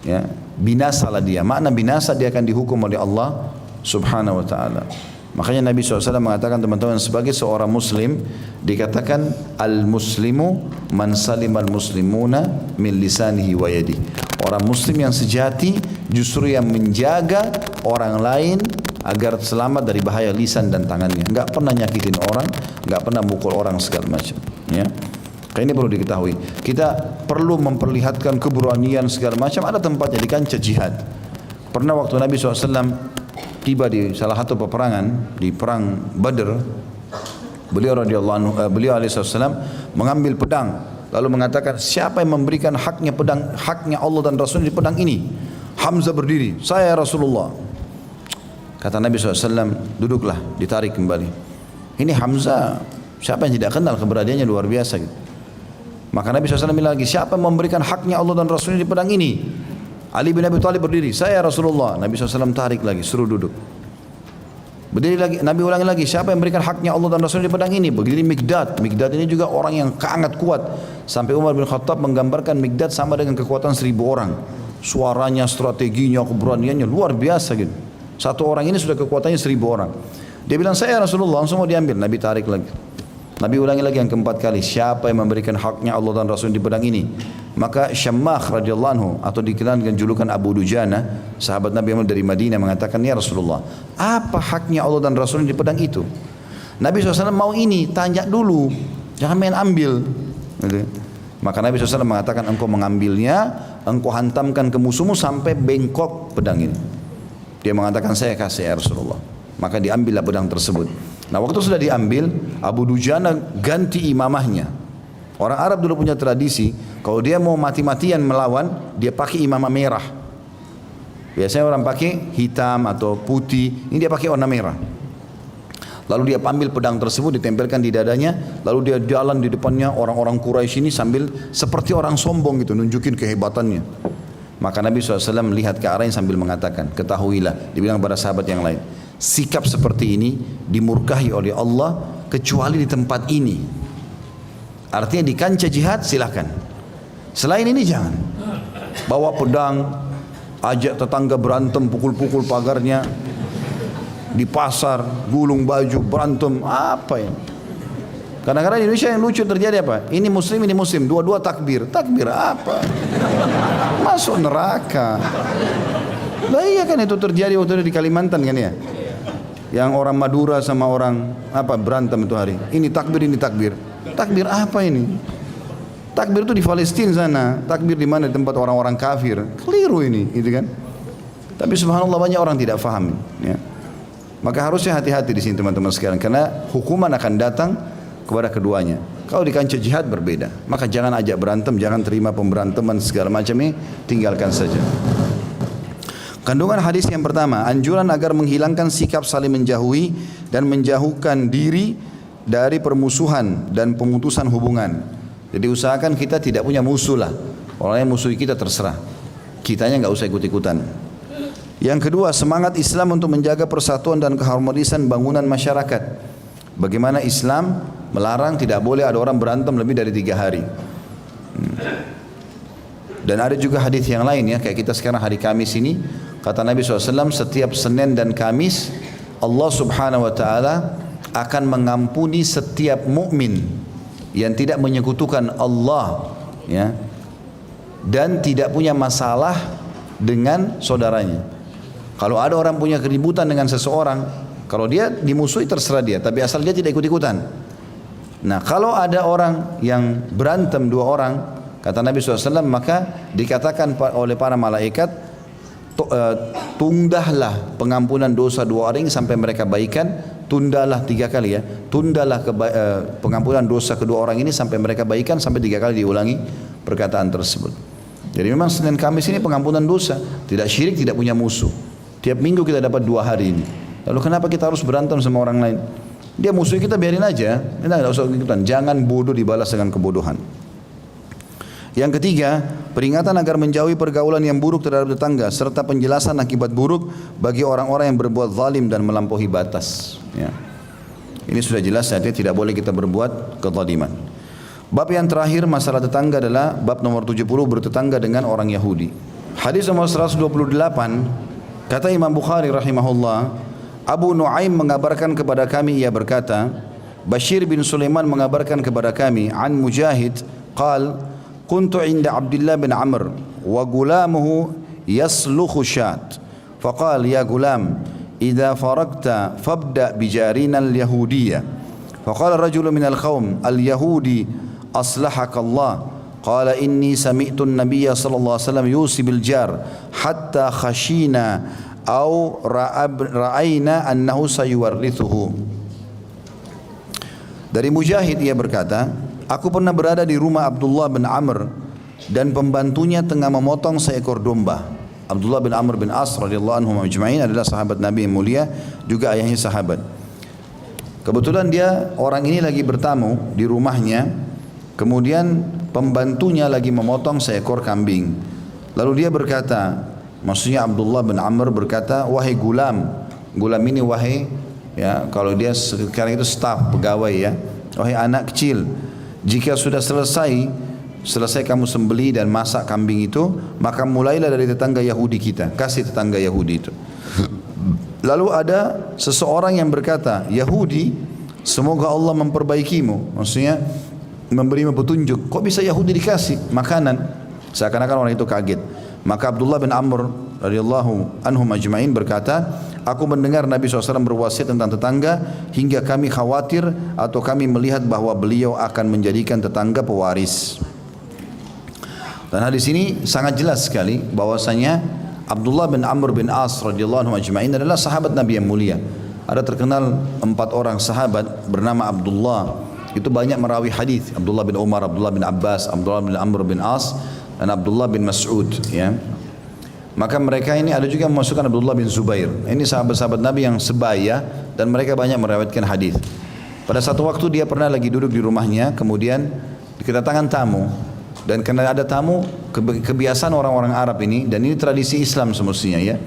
ya, binasalah dia. Makna binasa, dia akan dihukum oleh Allah Subhanahu wa ta'ala. Makanya Nabi SAW mengatakan, teman-teman, sebagai seorang muslim dikatakan al-muslimu man salimal muslimuna min lisanihi wa yadihi. Orang muslim yang sejati justru yang menjaga orang lain agar selamat dari bahaya lisan dan tangannya. Enggak pernah nyakitin orang, enggak pernah mukul orang segala macam, ya. Ini perlu diketahui. Kita perlu memperlihatkan keberanian segala macam, ada tempatnya di kancah jihad. Pernah waktu Nabi SAW tiba di salah satu peperangan, di perang Badr, beliau alaihissalam mengambil pedang, lalu mengatakan, siapa yang memberikan haknya Allah dan Rasul di pedang ini? Hamzah berdiri, saya Rasulullah. Kata Nabi SAW, duduklah, ditarik kembali. Ini Hamzah, siapa yang tidak kenal keberadaannya luar biasa gitu. Maka Nabi SAW bilang lagi, siapa yang memberikan haknya Allah dan Rasulnya di pedang ini? Ali bin Abi Thalib berdiri, saya Rasulullah. Nabi SAW tarik lagi, suruh duduk. Berdiri lagi, Nabi ulangi lagi, siapa yang memberikan haknya Allah dan Rasulnya di pedang ini? Berdiri Mikdad. Mikdad ini juga orang yang sangat kuat. Sampai Umar bin Khattab menggambarkan Mikdad sama dengan kekuatan 1000 orang. Suaranya, strateginya, keberaniannya luar biasa gitu. Satu orang ini sudah kekuatannya 1000 orang. Dia bilang, saya Rasulullah, langsung mau diambil. Nabi tarik lagi. Nabi ulangi lagi yang keempat kali, siapa yang memberikan haknya Allah dan Rasul di pedang ini? Maka Syammah radhiyallahu anhu, atau dikenal dengan julukan Abu Dujana, sahabat Nabi yang dari Madinah, mengatakan, ya Rasulullah, apa haknya Allah dan Rasul di pedang itu? Nabi SAW mau ini, tanya dulu, jangan main ambil. Maka Nabi SAW mengatakan, engkau mengambilnya, engkau hantamkan ke musuhmu sampai bengkok pedang ini. Dia mengatakan, saya kasih ya Rasulullah. Maka diambillah pedang tersebut. Nah, waktu sudah diambil, Abu Dujana ganti imamahnya. Orang Arab dulu punya tradisi, kalau dia mau mati-matian melawan, dia pakai imamah merah. Biasanya orang pakai hitam atau putih, ini dia pakai warna merah. Lalu dia ambil pedang tersebut, ditempelkan di dadanya, lalu dia jalan di depannya orang-orang Quraisy ini sambil seperti orang sombong gitu, nunjukin kehebatannya. Maka Nabi SAW melihat ke arahnya sambil mengatakan, ketahuilah, dibilang kepada sahabat yang lain, sikap seperti ini dimurkahi oleh Allah kecuali di tempat ini. Artinya di kancah jihad silakan. Selain ini jangan. Bawa pedang, ajak tetangga berantem, pukul-pukul pagarnya. Di pasar, gulung baju, berantem, apa ini? Kadang-kadang di Indonesia yang lucu terjadi apa? Ini muslim, dua-dua takbir. Takbir apa? Masuk neraka. Lah iya kan itu terjadi waktu di Kalimantan kan ya? Yang orang Madura sama orang apa berantem itu hari. Ini takbir, ini takbir. Takbir apa ini? Takbir itu di Palestina sana. Takbir di mana? Di tempat orang-orang kafir. Keliru ini, gitu kan? Tapi subhanallah banyak orang tidak faham. Ya. Maka harusnya hati-hati di sini teman-teman sekalian, karena hukuman akan datang kepada keduanya. Kalau di kancah jihad berbeda. Maka jangan ajak berantem, jangan terima pemberantaman segala macamnya, tinggalkan saja. Kandungan hadis yang pertama, anjuran agar menghilangkan sikap saling menjauhi dan menjauhkan diri dari permusuhan dan pemutusan hubungan. Jadi usahakan kita tidak punya musuh lah. Orang yang musuhi kita terserah. Kitanya nggak usah ikut-ikutan. Yang kedua, semangat Islam untuk menjaga persatuan dan keharmonisan bangunan masyarakat. Bagaimana Islam melarang tidak boleh ada orang berantem lebih dari 3 hari. Dan ada juga hadis yang lain ya, kayak kita sekarang hari Kamis ini, kata Nabi SAW, setiap Senin dan Kamis Allah Subhanahu Wa Taala akan mengampuni setiap mukmin yang tidak menyekutukan Allah, ya, dan tidak punya masalah dengan saudaranya. Kalau ada orang punya keributan dengan seseorang, kalau dia dimusuhi terserah dia, tapi asal dia tidak ikut-ikutan. Nah, kalau ada orang yang berantem 2 orang, kata Nabi SAW, maka dikatakan oleh para malaikat, tundahlah pengampunan dosa 2 orang ini sampai mereka baikan. Tundalah 3 kali ya, tundalah pengampunan dosa kedua orang ini sampai mereka baikan, sampai 3 kali diulangi perkataan tersebut. Jadi memang Senin Kamis ini pengampunan dosa, tidak syirik, tidak punya musuh. Tiap minggu kita dapat 2 hari ini. Lalu kenapa kita harus berantem sama orang lain? Dia musuh kita, biarin aja, kita tidak usah ikutan. Jangan bodoh dibalas dengan kebodohan. Yang ketiga, peringatan agar menjauhi pergaulan yang buruk terhadap tetangga, serta penjelasan akibat buruk bagi orang-orang yang berbuat zalim dan melampaui batas. Ya. Ini sudah jelas, artinya tidak boleh kita berbuat kezaliman. Bab yang terakhir masalah tetangga adalah bab nomor 70, bertetangga dengan orang Yahudi. Hadis nomor 128, kata Imam Bukhari rahimahullah, Abu Nuaim mengabarkan kepada kami, ia berkata, Bashir bin Sulaiman mengabarkan kepada kami, an Mujahid, qal, kuntu inda Abdullah bin Amr wa gulamuhu yaslukhu syat, faqal ya gulam idza faragta fabda bijarina al-yahudiyya, faqala rajulun min al-qawm al-yahudi aslahaka Allah, qala inni sami'tu an-nabiyya sallallahu alaihi wasallam yusi bil jar hatta khashina aw ra'ayna annahu sayuwarrithuhu. Dari Mujahid ia berkata, aku pernah berada di rumah Abdullah bin Amr dan pembantunya tengah memotong seekor domba. Abdullah bin Amr bin As radhiyallahu anhu ajma'in adalah sahabat Nabi yang mulia, juga ayahnya sahabat. Kebetulan dia, orang ini lagi bertamu di rumahnya, kemudian pembantunya lagi memotong seekor kambing. Lalu dia berkata, maksudnya Abdullah bin Amr berkata, wahai gulam, gulam ini wahai, ya, kalau dia sekarang itu staf pegawai ya, wahai anak kecil, jika sudah selesai kamu sembelih dan masak kambing itu, maka mulailah dari tetangga Yahudi kita, kasih tetangga Yahudi itu. Lalu ada seseorang yang berkata, Yahudi, semoga Allah memperbaikimu, maksudnya memberimu petunjuk. Kok bisa Yahudi dikasih makanan? Seakan-akan orang itu kaget. Maka Abdullah bin Amr radhiyallahu anhum ajma'in berkata, aku mendengar Nabi SAW berwasiat tentang tetangga hingga kami khawatir atau kami melihat bahwa beliau akan menjadikan tetangga pewaris. Dan hadis ini sangat jelas sekali bahwasanya Abdullah bin Amr bin As radhiyallahu anhu ajma'in adalah sahabat Nabi yang mulia. Ada terkenal 4 orang sahabat bernama Abdullah, itu banyak merawi hadis. Abdullah bin Umar, Abdullah bin Abbas, Abdullah bin Amr bin As, dan Abdullah bin Mas'ud, ya. Maka mereka ini ada juga yang memasukkan Abdullah bin Zubair. Ini sahabat-sahabat Nabi yang sebaya dan mereka banyak meriwayatkan hadis. Pada satu waktu dia pernah lagi duduk di rumahnya, kemudian kedatangan tamu. Dan karena ada tamu, kebiasaan orang-orang Arab ini, dan ini tradisi Islam semestinya ya,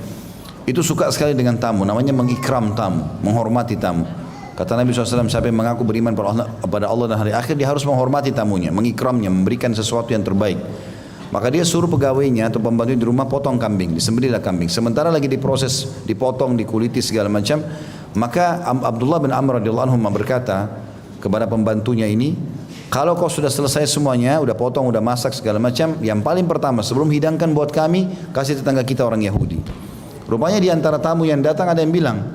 itu suka sekali dengan tamu, namanya mengikram tamu, menghormati tamu. Kata Nabi SAW, siapa yang mengaku beriman pada Allah dan hari akhir, dia harus menghormati tamunya, mengikramnya, memberikan sesuatu yang terbaik. Maka dia suruh pegawainya atau pembantu di rumah potong kambing, disembelihlah kambing. Sementara lagi diproses, dipotong, dikuliti segala macam, maka Abdullah bin Amr radhiyallahu anhu berkata kepada pembantunya ini, kalau kau sudah selesai semuanya, udah potong, udah masak segala macam, yang paling pertama sebelum hidangkan buat kami, kasih tetangga kita orang Yahudi. Rupanya di antara tamu yang datang ada yang bilang,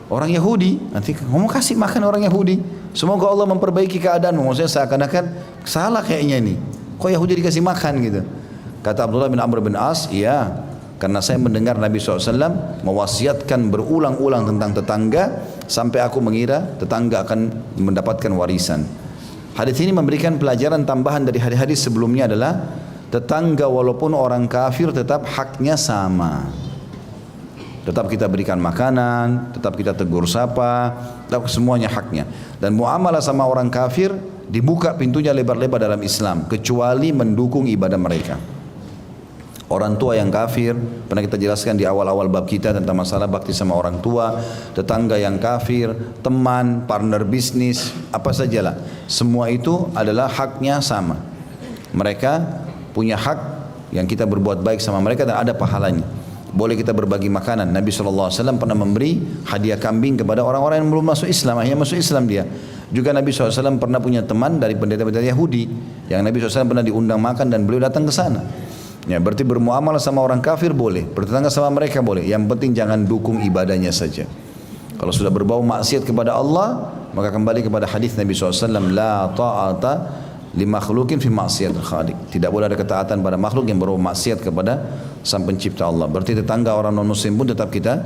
orang Yahudi, nanti kamu kasih makan orang Yahudi, semoga Allah memperbaiki keadaanmu. Maksudnya seakan-akan salah kayaknya ini, kok Yahudi dikasih makan gitu. Kata Abdullah bin Amr bin As, iya, karena saya mendengar Nabi SAW mewasiatkan berulang-ulang tentang tetangga, sampai aku mengira tetangga akan mendapatkan warisan. Hadis ini memberikan pelajaran tambahan dari hadis-hadis sebelumnya adalah, tetangga walaupun orang kafir tetap haknya sama. Tetap kita berikan makanan, tetap kita tegur sapa, tetap semuanya haknya. Dan muamalah sama orang kafir dibuka pintunya lebar-lebar dalam Islam, kecuali mendukung ibadah mereka. Orang tua yang kafir, pernah kita jelaskan di awal-awal bab kita tentang masalah bakti sama orang tua, tetangga yang kafir, teman, partner bisnis, apa sajalah. Semua itu adalah haknya sama. Mereka punya hak yang kita berbuat baik sama mereka dan ada pahalanya. Boleh kita berbagi makanan. Nabi SAW pernah memberi hadiah kambing kepada orang-orang yang belum masuk Islam, akhirnya masuk Islam dia. Juga Nabi SAW pernah punya teman dari pendeta-pendeta Yahudi, yang Nabi SAW pernah diundang makan dan beliau datang ke sana. Ya, berarti bermuamalah sama orang kafir boleh, bertetangga sama mereka boleh. Yang penting jangan dukung ibadahnya saja. Kalau sudah berbau maksiat kepada Allah, maka kembali kepada hadis Nabi SAW, la ta'ata li makhlukin fi maksiatil khaliq. Tidak boleh ada ketaatan pada makhluk yang berbau maksiat kepada sang pencipta Allah. Berarti tetangga orang non muslim pun tetap kita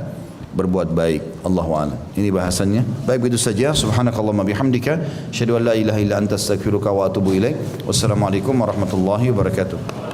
berbuat baik. Allahu a'lam. Ini bahasannya. Baik, begitu saja. Subhanakallahumma bihamdika, asyhadu an la ilaha illa anta astaghfiruka wa atubu ilaik. Wassalamualaikum warahmatullahi wabarakatuh.